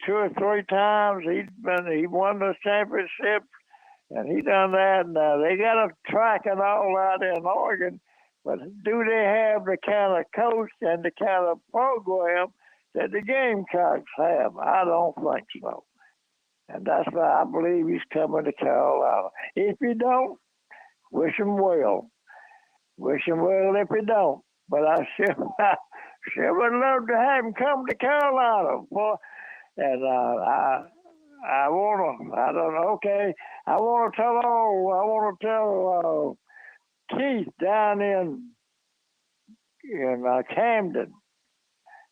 2 or 3 times. He won the championship, and he done that. Now they got a track and all out in Oregon, but do they have the kind of coach and the kind of program that the Gamecocks have? I don't think so. And that's why I believe he's coming to Carolina. If he don't, wish him well. Wish him well if he don't. but I sure would love to have him come to Carolina. And I don't know, okay, I want to tell Keith down in Camden.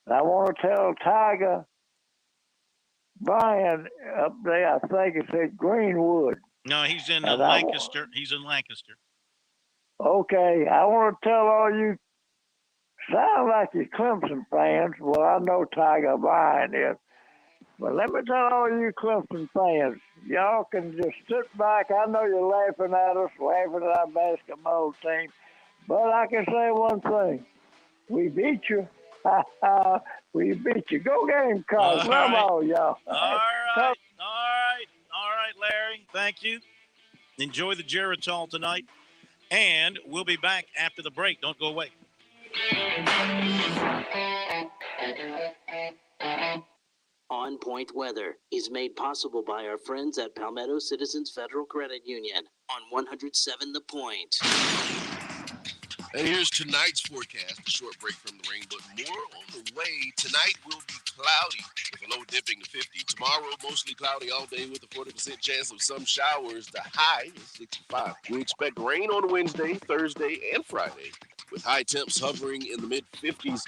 And I want to tell Tiger Brian up there, I think it's at Greenwood. No, he's in And Lancaster. He's in Lancaster. Okay, I want to tell all you, sound like you Clemson fans. Well, I know Tiger Brian is. But let me tell all you Clemson fans, y'all can just sit back. I know you're laughing at us, laughing at our basketball team. But I can say one thing. We beat you. We beat you. Go Gamecocks. Love all y'all. All right, Larry. Thank you. Enjoy the Geritol tonight. And we'll be back after the break. Don't go away. On Point Weather is made possible by our friends at Palmetto Citizens Federal Credit Union on 107 The Point. And here's tonight's forecast, a short break from the rain, but more on the way. Tonight will be cloudy with a low dipping to 50. Tomorrow, mostly cloudy all day with a 40% chance of some showers. The high is 65. We expect rain on Wednesday, Thursday, and Friday, with high temps hovering in the mid-50s.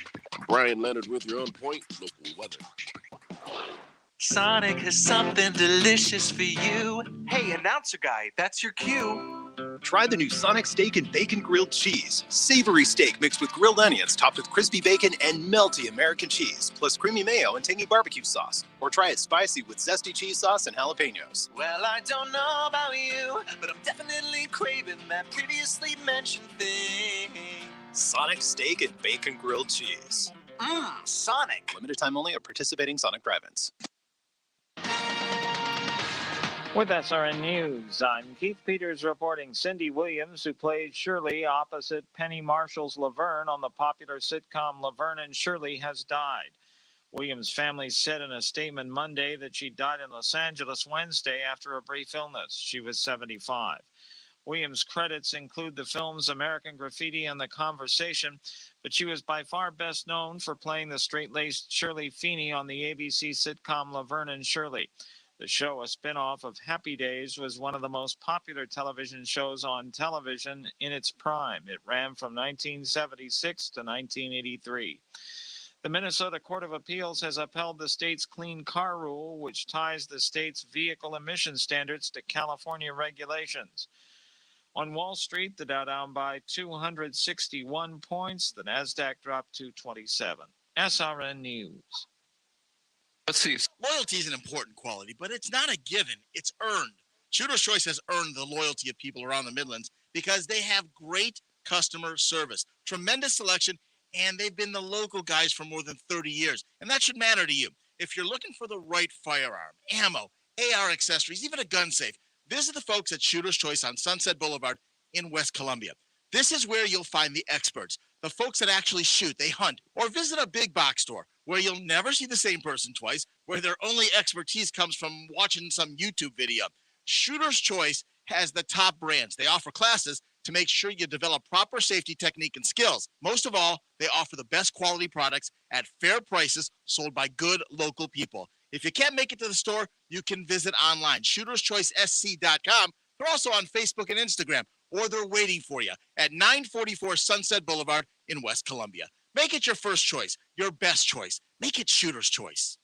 Brian Leonard with your On Point local weather. Sonic has something delicious for you. Hey, announcer guy, that's your cue. Try the new Sonic Steak and Bacon Grilled Cheese. Savory steak mixed with grilled onions topped with crispy bacon and melty American cheese, plus creamy mayo and tangy barbecue sauce. Or try it spicy with zesty cheese sauce and jalapenos. Well, I don't know about you, but I'm definitely craving that previously mentioned thing. Sonic Steak and Bacon Grilled Cheese. Sonic. Limited time only at participating Sonic drive-ins. With SRN News, I'm Keith Peters reporting Cindy Williams, who played Shirley opposite Penny Marshall's Laverne on the popular sitcom Laverne and Shirley, has died. Williams' family said in a statement Monday that she died in Los Angeles Wednesday after a brief illness. She was 75. Williams' credits include the films American Graffiti and The Conversation, but she was by far best known for playing the straight-laced Shirley Feeney on the ABC sitcom Laverne and Shirley. The show, a spin-off of Happy Days, was one of the most popular television shows on television in its prime. It ran from 1976 to 1983. The Minnesota Court of Appeals has upheld the state's clean car rule, which ties the state's vehicle emission standards to California regulations. On Wall Street, the Dow down by 261 points. The Nasdaq dropped to 27. SRN News. Let's see. Loyalty is an important quality, but it's not a given. It's earned. Shooter's Choice has earned the loyalty of people around the Midlands because they have great customer service, tremendous selection, and they've been the local guys for more than 30 years. And that should matter to you. If you're looking for the right firearm, ammo, AR accessories, even a gun safe, visit the folks at Shooter's Choice on Sunset Boulevard in West Columbia. This is where you'll find the experts, the folks that actually shoot, they hunt, or visit a big box store where you'll never see the same person twice, where their only expertise comes from watching some YouTube video. Shooter's Choice has the top brands. They offer classes to make sure you develop proper safety technique and skills. Most of all, they offer the best quality products at fair prices sold by good local people. If you can't make it to the store, you can visit online, shooterschoicesc.com. They're also on Facebook and Instagram, or they're waiting for you at 944 Sunset Boulevard in West Columbia. Make it your first choice, your best choice. Make it Shooter's Choice.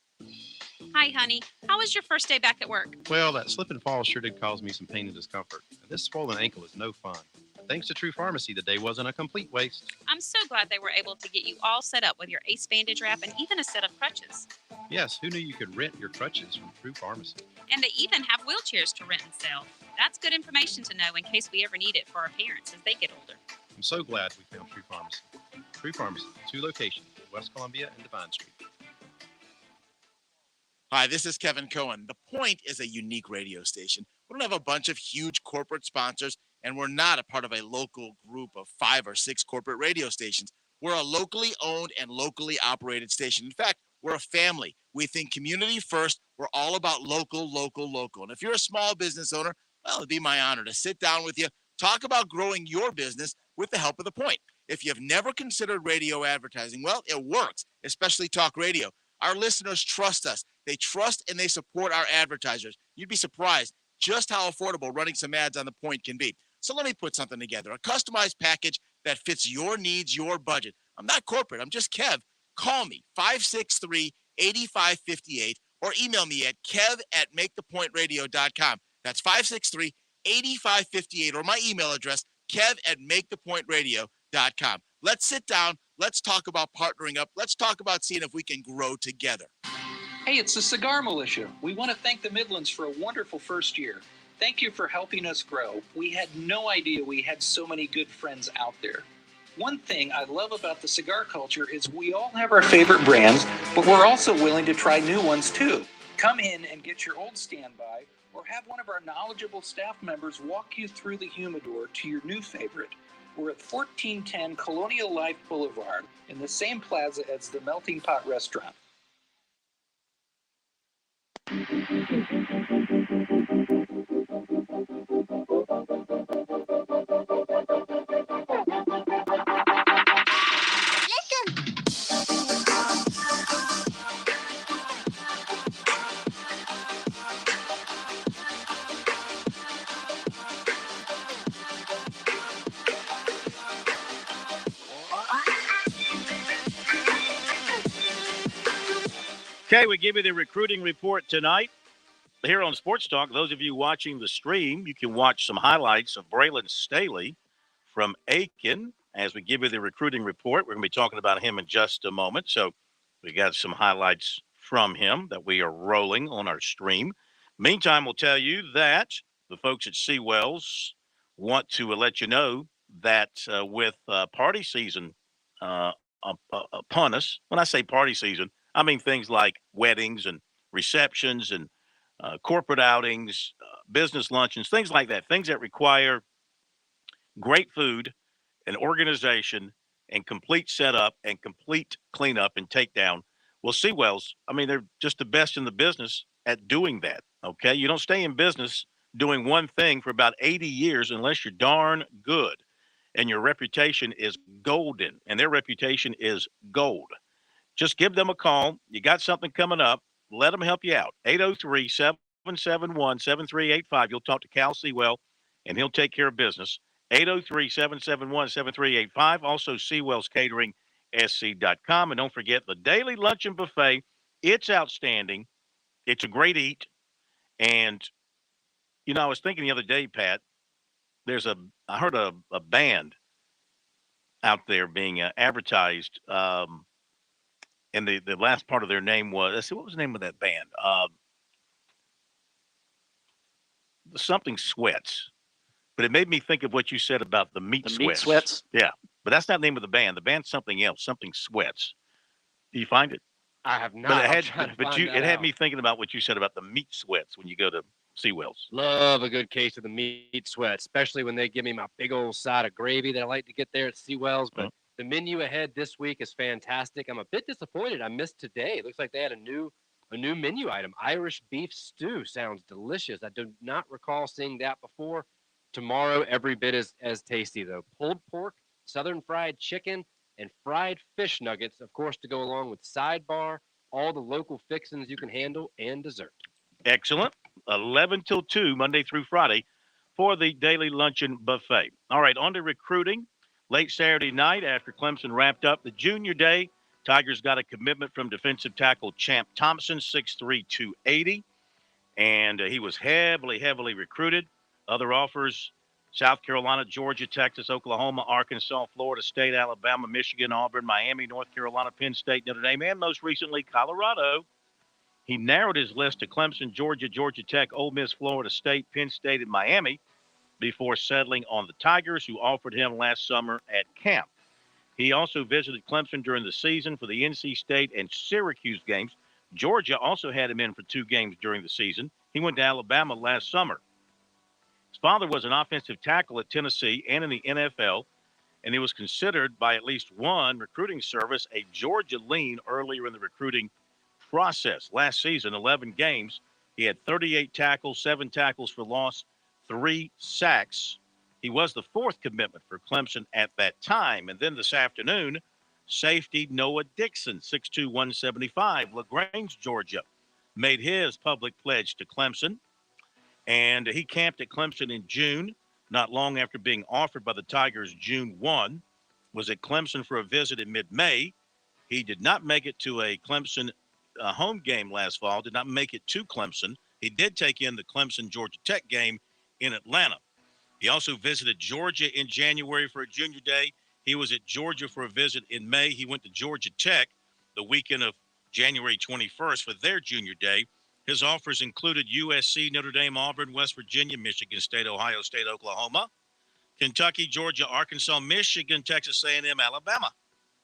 Hi, honey. How was your first day back at work? Well, that slip and fall sure did cause me some pain and discomfort. And this swollen ankle is no fun. Thanks to True Pharmacy, the day wasn't a complete waste. I'm so glad they were able to get you all set up with your ACE bandage wrap and even a set of crutches. Yes, who knew you could rent your crutches from True Pharmacy? And they even have wheelchairs to rent and sell. That's good information to know in case we ever need it for our parents as they get older. I'm so glad we found True Pharmacy. True Pharmacy, 2 locations, West Columbia and Divine Street. Hi, this is Kevin Cohen. The Point is a unique radio station. We don't have a bunch of huge corporate sponsors, and we're not a part of a local group of 5 or 6 corporate radio stations. We're a locally owned and locally operated station. In fact, we're a family. We think community first. We're all about local, local, local. And if you're a small business owner, well, it'd be my honor to sit down with you, talk about growing your business with the help of The Point. If you've never considered radio advertising, well, it works, especially talk radio. Our listeners trust us. They trust and they support our advertisers. You'd be surprised just how affordable running some ads on the point can be. So let me put something together, a customized package that fits your needs, your budget. I'm not corporate. I'm just Kev. Call me, 563-8558, or email me at kev@makethepointradio.com. That's 563-8558, or my email address, kev@makethepointradio.com. Let's sit down. Let's talk about partnering up. Let's talk about seeing if we can grow together. Hey, it's the Cigar Militia. We want to thank the Midlands for a wonderful first year. Thank you for helping us grow. We had no idea we had so many good friends out there. One thing I love about the cigar culture is we all have our favorite brands, but we're also willing to try new ones too. Come in and get your old standby, or have one of our knowledgeable staff members walk you through the humidor to your new favorite. We're at 1410 Colonial Life Boulevard in the same plaza as the Melting Pot Restaurant. Okay, we give you the recruiting report tonight here on Sports Talk. Those of you watching the stream, you can watch some highlights of Braylon Staley from Aiken as we give you the recruiting report. We're going to be talking about him in just a moment. So we got some highlights from him that we are rolling on our stream. Meantime, we'll tell you that the folks at Seawells want to let you know that with party season upon us, when I say party season, I mean things like weddings and receptions and corporate outings, business luncheons, things like that, things that require great food and organization and complete setup and complete cleanup and takedown. Well, Seawells, I mean, they're just the best in the business at doing that, okay? You don't stay in business doing one thing for about 80 years unless you're darn good and your reputation is golden, and their reputation is gold. Just give them a call. You got something coming up. Let them help you out. 803-771-7385. You'll talk to Cal Sewell, and he'll take care of business. 803-771-7385. Also, SeawellsCateringSC.com. And don't forget the daily luncheon buffet. It's outstanding. It's a great eat. And, you know, I was thinking the other day, Pat, I heard a band out there being advertised. And the last part of their name was, let's see, what was the name of that band? Something Sweats. But it made me think of what you said about the Meat Sweats. Meat Sweats? Yeah. But that's not the name of the band. The band's something else, something Sweats. Do you find it? I have not. But it had me thinking about what you said about the Meat Sweats when you go to Seawells. Love a good case of the Meat Sweat, especially when they give me my big old side of gravy that I like to get there at Seawells. But the menu ahead this week is fantastic. I'm a bit disappointed I missed today. It looks like they had a new menu item. Irish beef stew sounds delicious. I do not recall seeing that before. Tomorrow, every bit as tasty, though. Pulled pork, southern fried chicken, and fried fish nuggets, of course, to go along with sidebar, all the local fixings you can handle, and dessert. Excellent. 11 till 2, Monday through Friday, for the daily luncheon buffet. All right, on to recruiting. Late Saturday night, after Clemson wrapped up the junior day, Tigers got a commitment from defensive tackle Champ Thompson, 6'3", 280. And he was heavily recruited. Other offers, South Carolina, Georgia, Texas, Oklahoma, Arkansas, Florida State, Alabama, Michigan, Auburn, Miami, North Carolina, Penn State, Notre Dame, and most recently Colorado. He narrowed his list to Clemson, Georgia, Georgia Tech, Ole Miss, Florida State, Penn State, and Miami before settling on the Tigers, who offered him last summer at camp. He also visited Clemson during the season for the NC State and Syracuse games. Georgia also had him in for 2 games during the season. He went to Alabama last summer. His father was an offensive tackle at Tennessee and in the NFL, and he was considered by at least one recruiting service a Georgia lean earlier in the recruiting process. Last season, 11 games, he had 38 tackles, 7 tackles for loss, 3 sacks, He was the fourth commitment for Clemson at that time. And then this afternoon, safety Noah Dixon, 6'2", 175, LaGrange, Georgia, made his public pledge to Clemson. And he camped at Clemson in June, not long after being offered by the Tigers June 1, was at Clemson for a visit in mid-May. He did not make it to a Clemson home game last fall, did not make it to Clemson. He did take in the Clemson-Georgia Tech game in Atlanta. He also visited Georgia in January for a junior day. He was at Georgia for a visit in May. He went to Georgia Tech the weekend of January 21st for their junior day. His offers included USC, Notre Dame, Auburn, West Virginia, Michigan State, Ohio State, Oklahoma, Kentucky, Georgia, Arkansas, Michigan, Texas A&M, Alabama,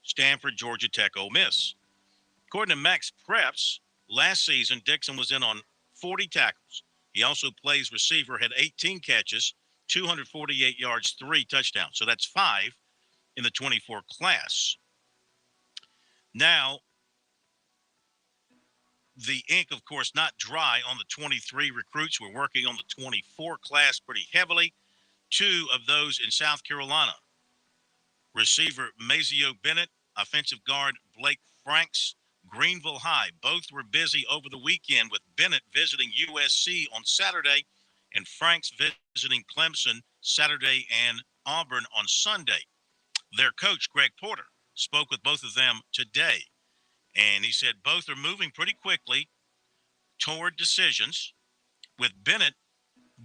Stanford, Georgia Tech, Ole Miss. According to Max Preps, last season Dixon was in on 40 tackles. He also plays receiver, had 18 catches, 248 yards, 3 touchdowns. So that's 5 in the 24 class. Now, the ink, of course, not dry on the 23 recruits. We're working on the 24 class pretty heavily. 2 of those in South Carolina. Receiver Mazio Bennett, offensive guard Blake Franks, Greenville High. Both were busy over the weekend, with Bennett visiting USC on Saturday and Franks visiting Clemson Saturday and Auburn on Sunday. Their coach, Greg Porter, spoke with both of them today, and he said both are moving pretty quickly toward decisions, with Bennett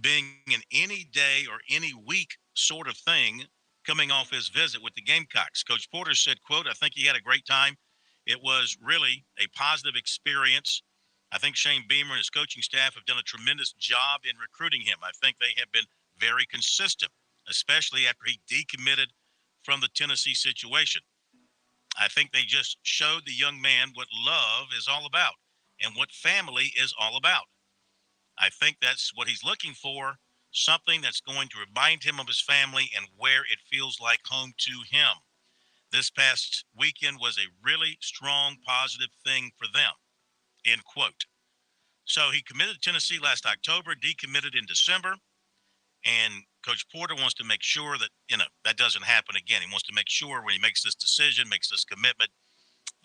being an any day or any week sort of thing coming off his visit with the Gamecocks. Coach Porter said, quote, "I think he had a great time. It was really a positive experience. I think Shane Beamer and his coaching staff have done a tremendous job in recruiting him. I think they have been very consistent, especially after he decommitted from the Tennessee situation. I think they just showed the young man what love is all about and what family is all about. I think that's what he's looking for, something that's going to remind him of his family and where it feels like home to him. This past weekend was a really strong, positive thing for them," end quote. So he committed to Tennessee last October, decommitted in December, and Coach Porter wants to make sure that, that doesn't happen again. He wants to make sure when he makes this decision, makes this commitment,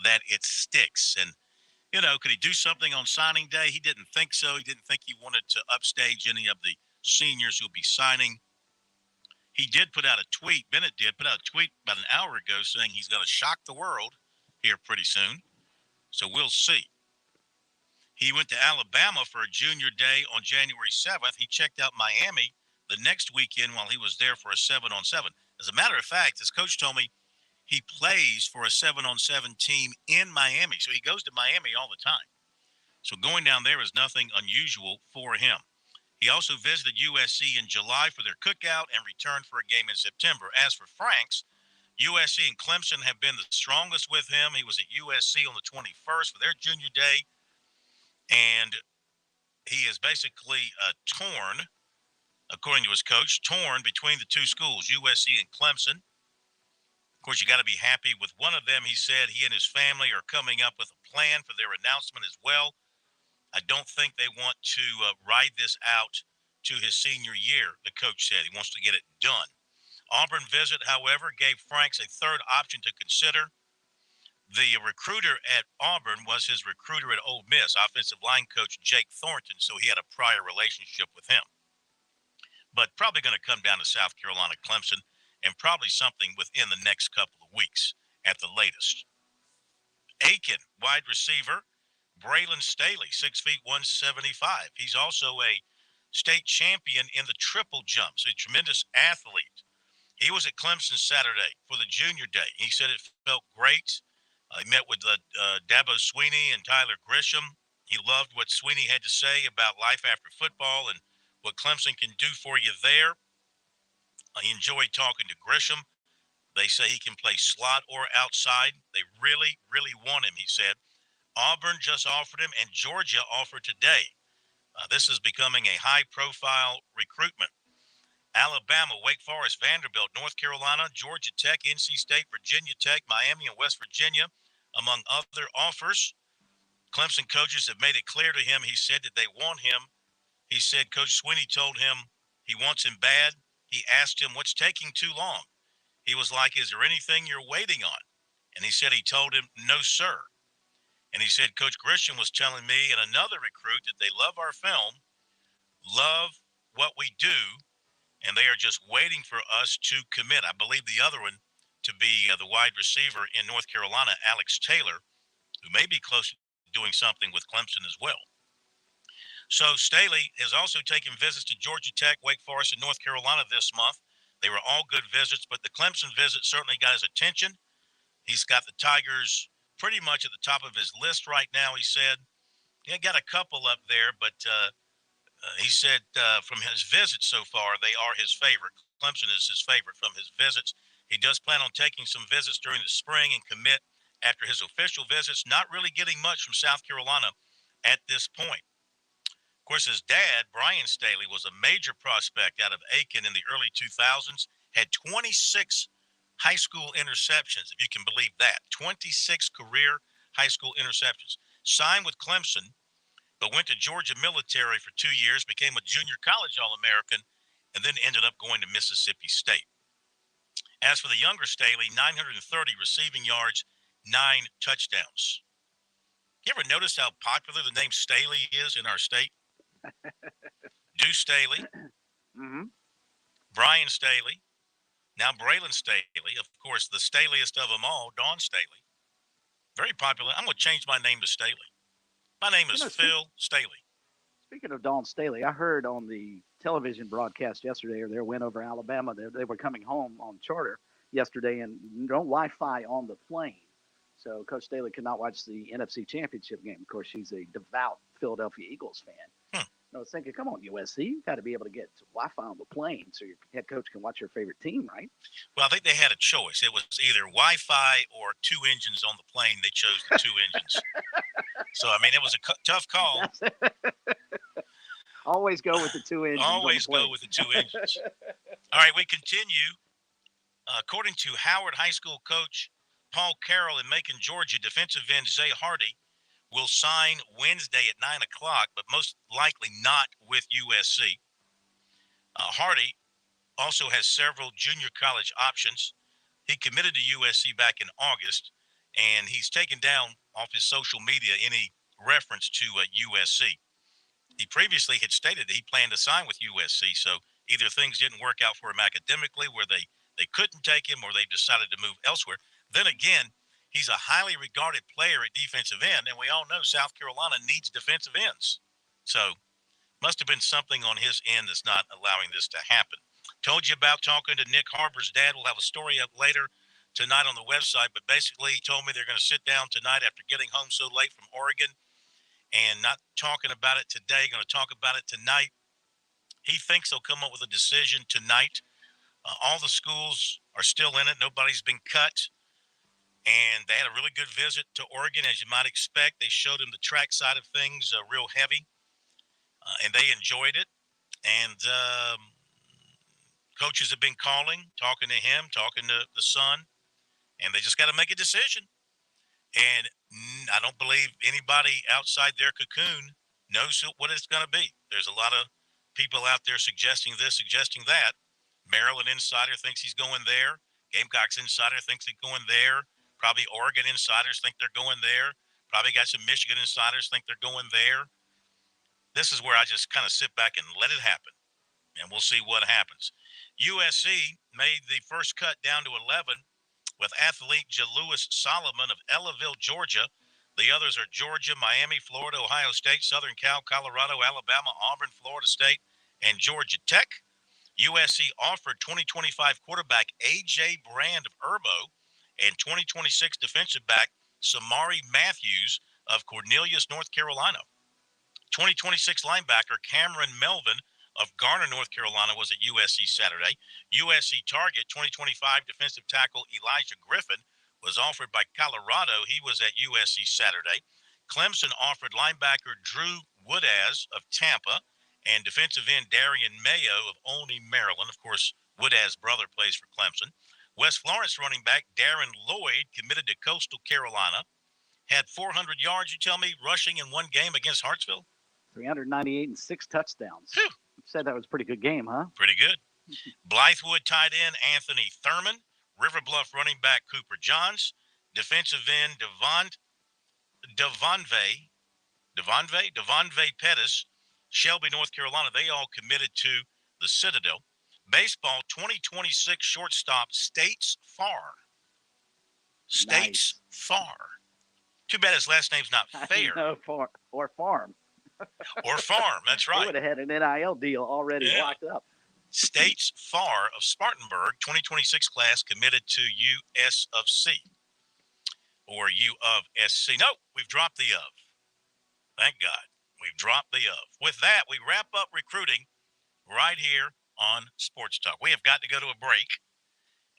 that it sticks. And could he do something on signing day? He didn't think so. He didn't think he wanted to upstage any of the seniors who'll be signing. He did put out a tweet. Bennett did put out a tweet about an hour ago saying he's going to shock the world here pretty soon. So we'll see. He went to Alabama for a junior day on January 7th. He checked out Miami the next weekend while he was there for a 7-on-7. As a matter of fact, his coach told me he plays for a 7-on-7 team in Miami. So he goes to Miami all the time. So going down there is nothing unusual for him. He also visited USC in July for their cookout and returned for a game in September. As for Franks, USC and Clemson have been the strongest with him. He was at USC on the 21st for their junior day, and he is basically torn, according to his coach, torn between the two schools, USC and Clemson. Of course, you got to be happy with one of them. He said he and his family are coming up with a plan for their announcement as well. I don't think they want to ride this out to his senior year, the coach said. He wants to get it done. Auburn visit, however, gave Franks a third option to consider. The recruiter at Auburn was his recruiter at Ole Miss, offensive line coach Jake Thornton, so he had a prior relationship with him. But probably going to come down to South Carolina, Clemson, and probably something within the next couple of weeks at the latest. Aiken, wide receiver, Braylon Staley, 6 feet 175. He's also a state champion in the triple jump, so a tremendous athlete. He was at Clemson Saturday for the junior day. He said it felt great. He met with Dabo Sweeney and Tyler Grisham. He loved what Sweeney had to say about life after football and what Clemson can do for you there. He enjoyed talking to Grisham. They say he can play slot or outside. They really, really want him, he said. Auburn just offered him, and Georgia offered today. This is becoming a high-profile recruitment. Alabama, Wake Forest, Vanderbilt, North Carolina, Georgia Tech, NC State, Virginia Tech, Miami, and West Virginia, among other offers. Clemson coaches have made it clear to him, he said, that they want him. He said Coach Sweeney told him he wants him bad. he asked him, "What's taking too long?" He was like, "Is there anything you're waiting on?" And he said he told him, "No, sir." And he said, "Coach Christian was telling me and another recruit that they love our film, love what we do, and they are just waiting for us to commit." I believe the other one to be the wide receiver in North Carolina, Alex Taylor, who may be close to doing something with Clemson as well. So Staley has also taken visits to Georgia Tech, Wake Forest, and North Carolina this month. They were all good visits, but the Clemson visit certainly got his attention. He's got the Tigers pretty much at the top of his list right now, he said. He got a couple up there, but he said from his visits so far, they are his favorite. Clemson is his favorite from his visits. He does plan on taking some visits during the spring and commit after his official visits, not really getting much from South Carolina at this point. Of course, his dad, Brian Staley, was a major prospect out of Aiken in the early 2000s, had 26 high school interceptions, if you can believe that. 26 career high school interceptions. Signed with Clemson, but went to Georgia Military for 2 years, became a junior college All-American, and then ended up going to Mississippi State. As for the younger Staley, 930 receiving yards, 9 touchdowns. You ever notice how popular the name Staley is in our state? Deuce Staley, Brian Staley, now Braylon Staley, of course, the Staleyest of them all, Dawn Staley. Very popular. I'm going to change my name to Staley. My name is Phil Staley. Speaking of Dawn Staley, I heard on the television broadcast yesterday, or their win over Alabama, they were coming home on charter yesterday and no Wi-Fi on the plane. So Coach Staley could not watch the NFC Championship game. Of course, she's a devout Philadelphia Eagles fan. I was thinking, come on, USC, you've got to be able to get Wi-Fi on the plane so your head coach can watch your favorite team, right? Well, I think they had a choice. It was either Wi-Fi or 2 engines on the plane. They chose the 2 engines. So, I mean, it was a tough call. Always go with the 2 engines. Always go with the 2 engines. All right, we continue. According to Howard High School coach Paul Carroll in Macon, Georgia, defensive end Zay Hardy will sign Wednesday at 9 o'clock, but most likely not with USC. Hardy also has several junior college options. He committed to USC back in August, and he's taken down off his social media any reference to USC. He previously had stated that he planned to sign with USC, so either things didn't work out for him academically where they couldn't take him, or they decided to move elsewhere. Then again, he's a highly regarded player at defensive end, and we all know South Carolina needs defensive ends. So must have been something on his end that's not allowing this to happen. Told you about talking to Nick Harbor's dad. We'll have a story up later tonight on the website, but basically he told me they're going to sit down tonight after getting home so late from Oregon and not talking about it today, going to talk about it tonight. He thinks they'll come up with a decision tonight. All the schools are still in it. Nobody's been cut. And they had a really good visit to Oregon, as you might expect. They showed him the track side of things, real heavy, and they enjoyed it. And coaches have been calling, talking to him, talking to the son, and they just got to make a decision. And I don't believe anybody outside their cocoon knows what it's going to be. There's a lot of people out there suggesting this, suggesting that. Maryland insider thinks he's going there. Gamecocks insider thinks he's going there. Probably Oregon insiders think they're going there. Probably got some Michigan insiders think they're going there. This is where I just kind of sit back and let it happen, and we'll see what happens. USC made the first cut down to 11 with athlete Jalewis Solomon of Ellaville, Georgia. The others are Georgia, Miami, Florida, Ohio State, Southern Cal, Colorado, Alabama, Auburn, Florida State, and Georgia Tech. USC offered 2025 quarterback A.J. Brand of Irmo and 2026 defensive back Samari Matthews of Cornelius, North Carolina. 2026 linebacker Cameron Melvin of Garner, North Carolina was at USC Saturday. USC target 2025 defensive tackle Elijah Griffin was offered by Colorado. He was at USC Saturday. Clemson offered linebacker Drew Woodaz of Tampa and defensive end Darian Mayo of Olney, Maryland. Of course, Woodaz's brother plays for Clemson. West Florence running back Darren Lloyd committed to Coastal Carolina. Had 400 yards, you tell me, rushing in one game against Hartsville? 398 and 6 touchdowns. Whew. You said that was a pretty good game, huh? Pretty good. Blythewood tight end Anthony Thurman, River Bluff running back Cooper Johns, defensive end Devonve Pettis, Shelby, North Carolina. They all committed to the Citadel. Baseball 2026 shortstop States Farr. States Farr. Too bad his last name's not Fair. No, or Farm. Or Farm, that's right. They would have had an NIL deal already locked up. States Farr of Spartanburg, 2026 class, committed to US of C. Or U of SC. No, we've dropped the of. Thank God. We've dropped the of. With that, we wrap up recruiting right here on Sports Talk. We have got to go to a break.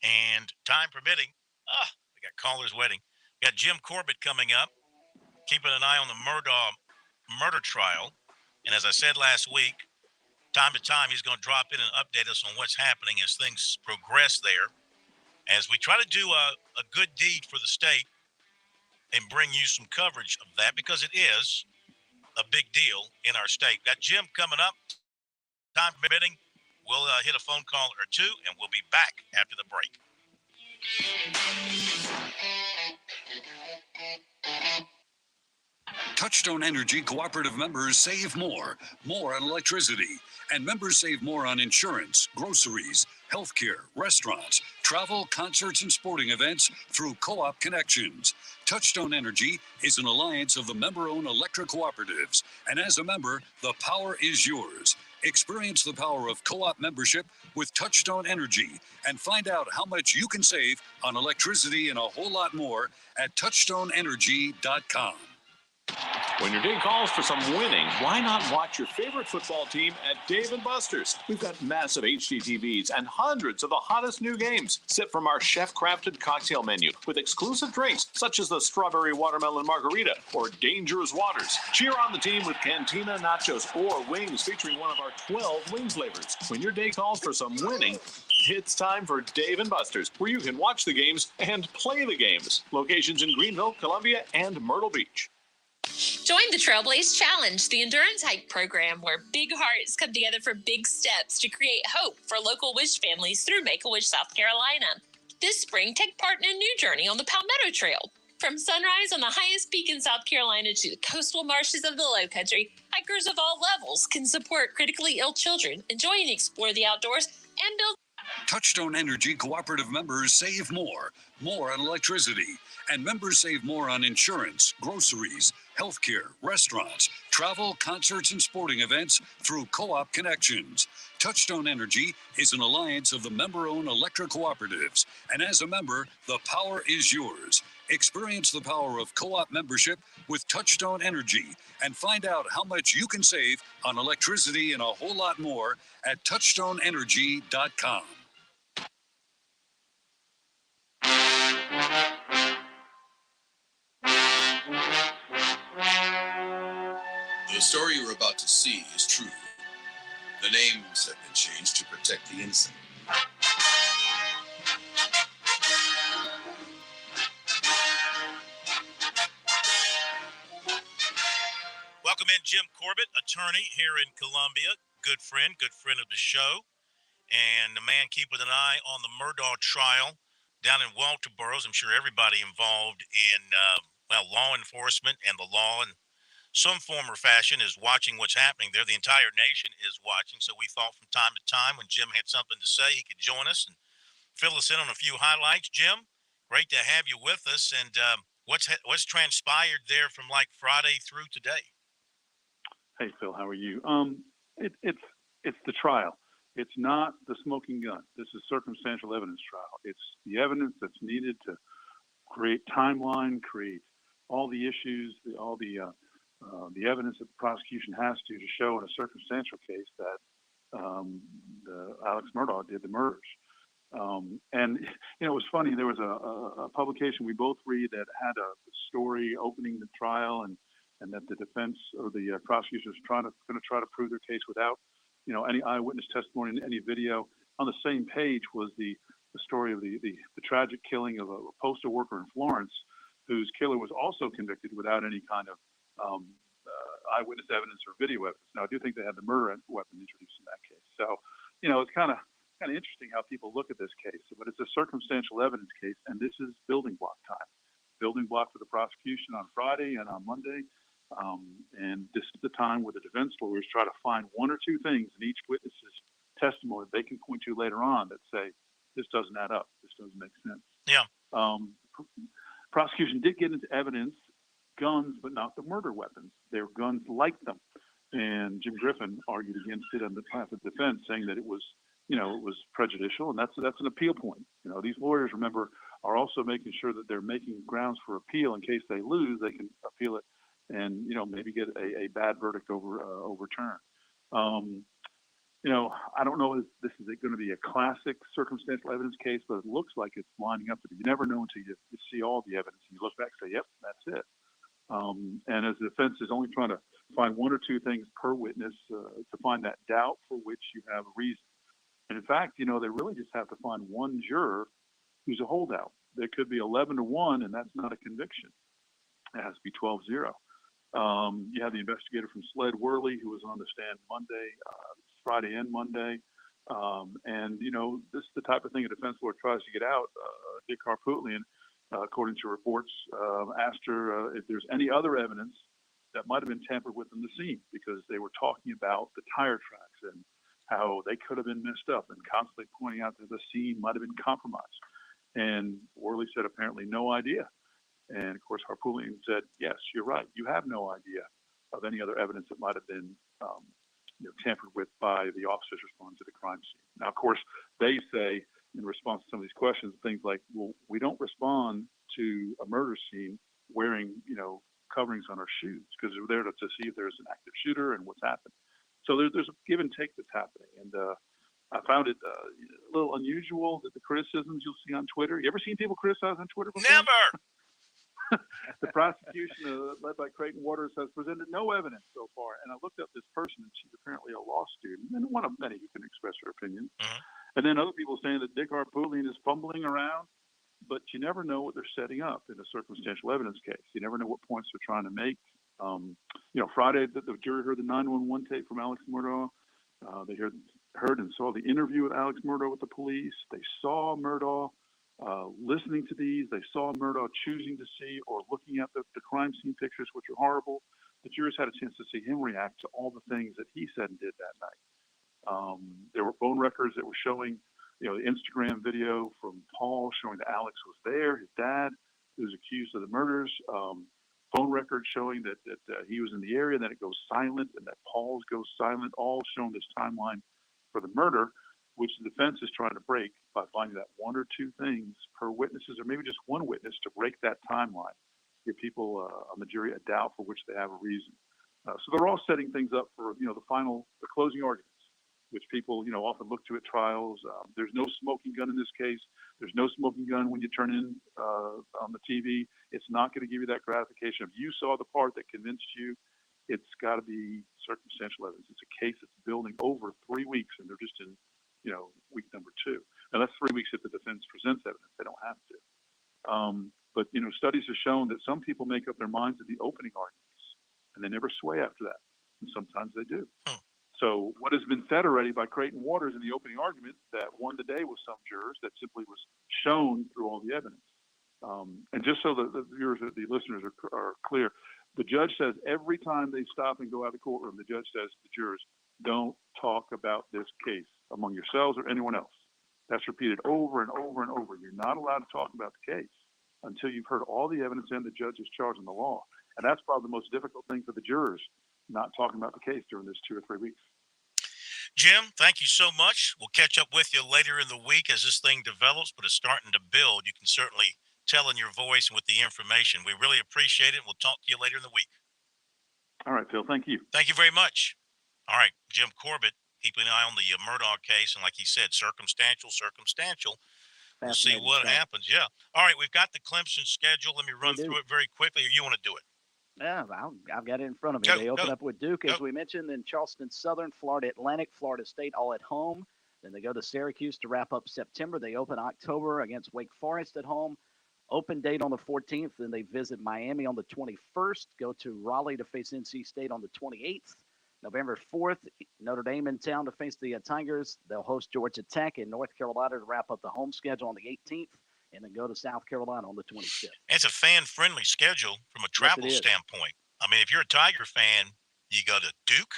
And time permitting, we got callers waiting. We got Jim Corbett coming up, keeping an eye on the murder trial. And as I said last week, time to time, he's going to drop in and update us on what's happening as things progress there. As we try to do a good deed for the state and bring you some coverage of that, because it is a big deal in our state. Got Jim coming up. Time permitting, we'll hit a phone call or two, and we'll be back after the break. Touchstone Energy cooperative members save more on electricity, and members save more on insurance, groceries, healthcare, restaurants, travel, concerts, and sporting events through Co-op Connections. Touchstone Energy is an alliance of the member-owned electric cooperatives, and as a member, the power is yours. Experience the power of co-op membership with Touchstone Energy and find out how much you can save on electricity and a whole lot more at touchstoneenergy.com. When your day calls for some winning, why not watch your favorite football team at Dave & Buster's? We've got massive HD TVs and hundreds of the hottest new games. Sip from our chef-crafted cocktail menu with exclusive drinks such as the Strawberry Watermelon Margarita or Dangerous Waters. Cheer on the team with Cantina Nachos or wings featuring one of our 12 wing flavors. When your day calls for some winning, it's time for Dave & Buster's, where you can watch the games and play the games. Locations in Greenville, Columbia, and Myrtle Beach. Join the Trailblaze Challenge, the endurance hike program where big hearts come together for big steps to create hope for local Wish families through Make-A-Wish, South Carolina. This spring, take part in a new journey on the Palmetto Trail. From sunrise on the highest peak in South Carolina to the coastal marshes of the Lowcountry, hikers of all levels can support critically ill children, enjoy and explore the outdoors, and build. Touchstone Energy cooperative members save more on electricity, and members save more on insurance, groceries, healthcare, restaurants, travel, concerts, and sporting events through Co-op Connections. Touchstone Energy is an alliance of the member-owned electric cooperatives, and as a member, the power is yours. Experience the power of co-op membership with Touchstone Energy and find out how much you can save on electricity and a whole lot more at touchstoneenergy.com. The story you're about to see is true. The names have been changed to protect the innocent. Welcome in, Jim Corbett, attorney here in Columbia. Good friend of the show, and the man keeping an eye on the Murdaugh trial down in Walterboro. I'm sure everybody involved in law enforcement and the law in some form or fashion is watching what's happening there. The entire nation is watching, so we thought from time to time when Jim had something to say, he could join us and fill us in on a few highlights. Jim, great to have you with us, and what's transpired there from like Friday through today? Hey, Phil, how are you? It's the trial. It's not the smoking gun. This is circumstantial evidence trial. It's the evidence that's needed to create timeline, create all the issues, all the evidence that the prosecution has to show in a circumstantial case that Alex Murdaugh did the murders. And it was funny. There was a publication we both read that had a story opening the trial, and that the defense or the prosecution is going to try to prove their case without, any eyewitness testimony, any video. On the same page was the story of the tragic killing of a postal worker in Florence, whose killer was also convicted without any kind of eyewitness evidence or video evidence. Now, I do think they had the murder weapon introduced in that case. So, it's kind of kind of interesting how people look at this case, but it's a circumstantial evidence case, and this is building block time. Building block for the prosecution on Friday and on Monday. And this is the time where the defense lawyers try to find one or two things in each witness's testimony they can point to later on that say, this doesn't add up. This doesn't make sense. Yeah. Prosecution did get into evidence, guns, but not the murder weapons. They were guns like them. And Jim Griffin argued against it on behalf of the defense, saying that it was prejudicial, and that's an appeal point. These lawyers, remember, are also making sure that they're making grounds for appeal in case they lose. They can appeal it, and maybe get a bad verdict overturned. I don't know if this is going to be a classic circumstantial evidence case, but it looks like it's lining up to be. You never know until you see all the evidence and you look back and say, yep, that's it. And as the defense is only trying to find one or two things per witness to find that doubt for which you have a reason. And in fact, they really just have to find one juror who's a holdout. There could be 11-1, and that's not a conviction. It has to be 12-0. You have the investigator from SLED, Worley, who was on the stand Friday and Monday. And this is the type of thing a defense lawyer tries to get out. Dick Harpootlian, according to reports, asked her if there's any other evidence that might have been tampered with in the scene, because they were talking about the tire tracks and how they could have been messed up, and constantly pointing out that the scene might have been compromised. And Worley said apparently no idea. And of course, Harpootlian said, yes, you're right. You have no idea of any other evidence that might have been tampered with by the officers responding to the crime scene. Now, of course, they say in response to some of these questions, things like, well, we don't respond to a murder scene wearing, coverings on our shoes, because we're there to see if there's an active shooter and what's happened. So there's a give and take that's happening. And I found it a little unusual that the criticisms you'll see on Twitter. You ever seen people criticize on Twitter before? Never. The prosecution, led by Creighton Waters, has presented no evidence so far. And I looked up this person, and she's apparently a law student, and one of many who can express her opinion. And then other people saying that Dick Harpootlian is fumbling around, but you never know what they're setting up in a circumstantial evidence case. You never know what points they're trying to make. Friday, the jury heard the 911 tape from Alex Murdaugh. They heard and saw the interview with Alex Murdaugh with the police. They saw Murdaugh listening to these. They saw Murdaugh choosing to see or looking at the crime scene pictures, which are horrible. The jurors had a chance to see him react to all the things that he said and did that night. There were phone records that were showing, the Instagram video from Paul showing that Alex was there, his dad, who was accused of the murders. Phone records showing that he was in the area, then it goes silent, and that Paul's goes silent, all showing this timeline for the murder, which the defense is trying to break by finding that one or two things per witnesses, or maybe just one witness, to break that timeline, give people on the jury a doubt for which they have a reason. So they're all setting things up for the closing arguments, which people often look to at trials. There's no smoking gun in this case. There's no smoking gun when you turn in on the TV. It's not going to give you that gratification. If you saw the part that convinced you, it's got to be circumstantial evidence. It's a case that's building over 3 weeks, and they're just in week number 2. Now that's 3 weeks if the defense presents evidence. They don't have to. But studies have shown that some people make up their minds at the opening arguments, and they never sway after that. And sometimes they do. So what has been said already by Creighton Waters in the opening argument that won the day with some jurors, that simply was shown through all the evidence. And just so the viewers, the listeners are clear, the judge says every time they stop and go out of the courtroom, the judge says to the jurors, don't talk about this case among yourselves or anyone else. That's repeated over and over and over. You're not allowed to talk about the case until you've heard all the evidence and the judge is charged in the law. And that's probably the most difficult thing for the jurors, not talking about the case during this 2 or 3 weeks. Jim, thank you so much. We'll catch up with you later in the week as this thing develops, but it's starting to build. You can certainly tell in your voice and with the information. We really appreciate it. We'll talk to you later in the week. All right, Phil. Thank you. Thank you very much. All right, Jim Corbett, keeping an eye on the Murdaugh case. And like he said, circumstantial. We'll see what happens. Yeah. All right, we've got the Clemson schedule. Let me run through it very quickly, or you want to do it? Yeah, I've got it in front of me. They open up with Duke, as we mentioned, then Charleston Southern, Florida Atlantic, Florida State, all at home. Then they go to Syracuse to wrap up September. They open October against Wake Forest at home. Open date on the 14th. Then they visit Miami on the 21st. Go to Raleigh to face NC State on the 28th. November 4th, Notre Dame in town to face the Tigers. They'll host Georgia Tech in North Carolina to wrap up the home schedule on the 18th, and then go to South Carolina on the 25th. It's a fan-friendly schedule from a travel standpoint. I mean, if you're a Tiger fan, you go to Duke,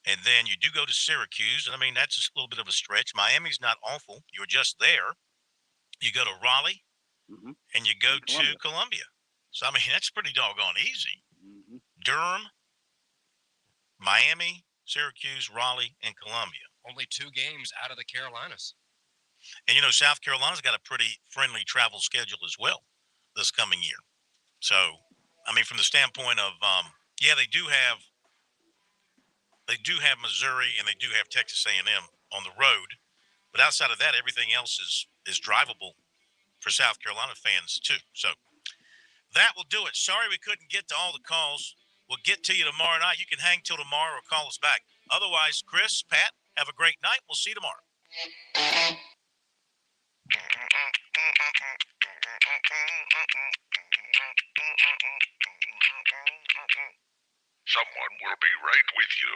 and then you do go to Syracuse. And I mean, that's a little bit of a stretch. Miami's not awful. You're just there. You go to Raleigh, and you go to Columbia. So, I mean, that's pretty doggone easy. Durham, Miami, Syracuse, Raleigh, and Columbia. Only 2 games out of the Carolinas. And, South Carolina's got a pretty friendly travel schedule as well this coming year. So, I mean, from the standpoint of, they do have Missouri and they do have Texas A&M on the road. But outside of that, everything else is drivable for South Carolina fans too. So that will do it. Sorry we couldn't get to all the calls. We'll get to you tomorrow night. You can hang till tomorrow or call us back. Otherwise, Chris, Pat, have a great night. We'll see you tomorrow. Someone will be right with you.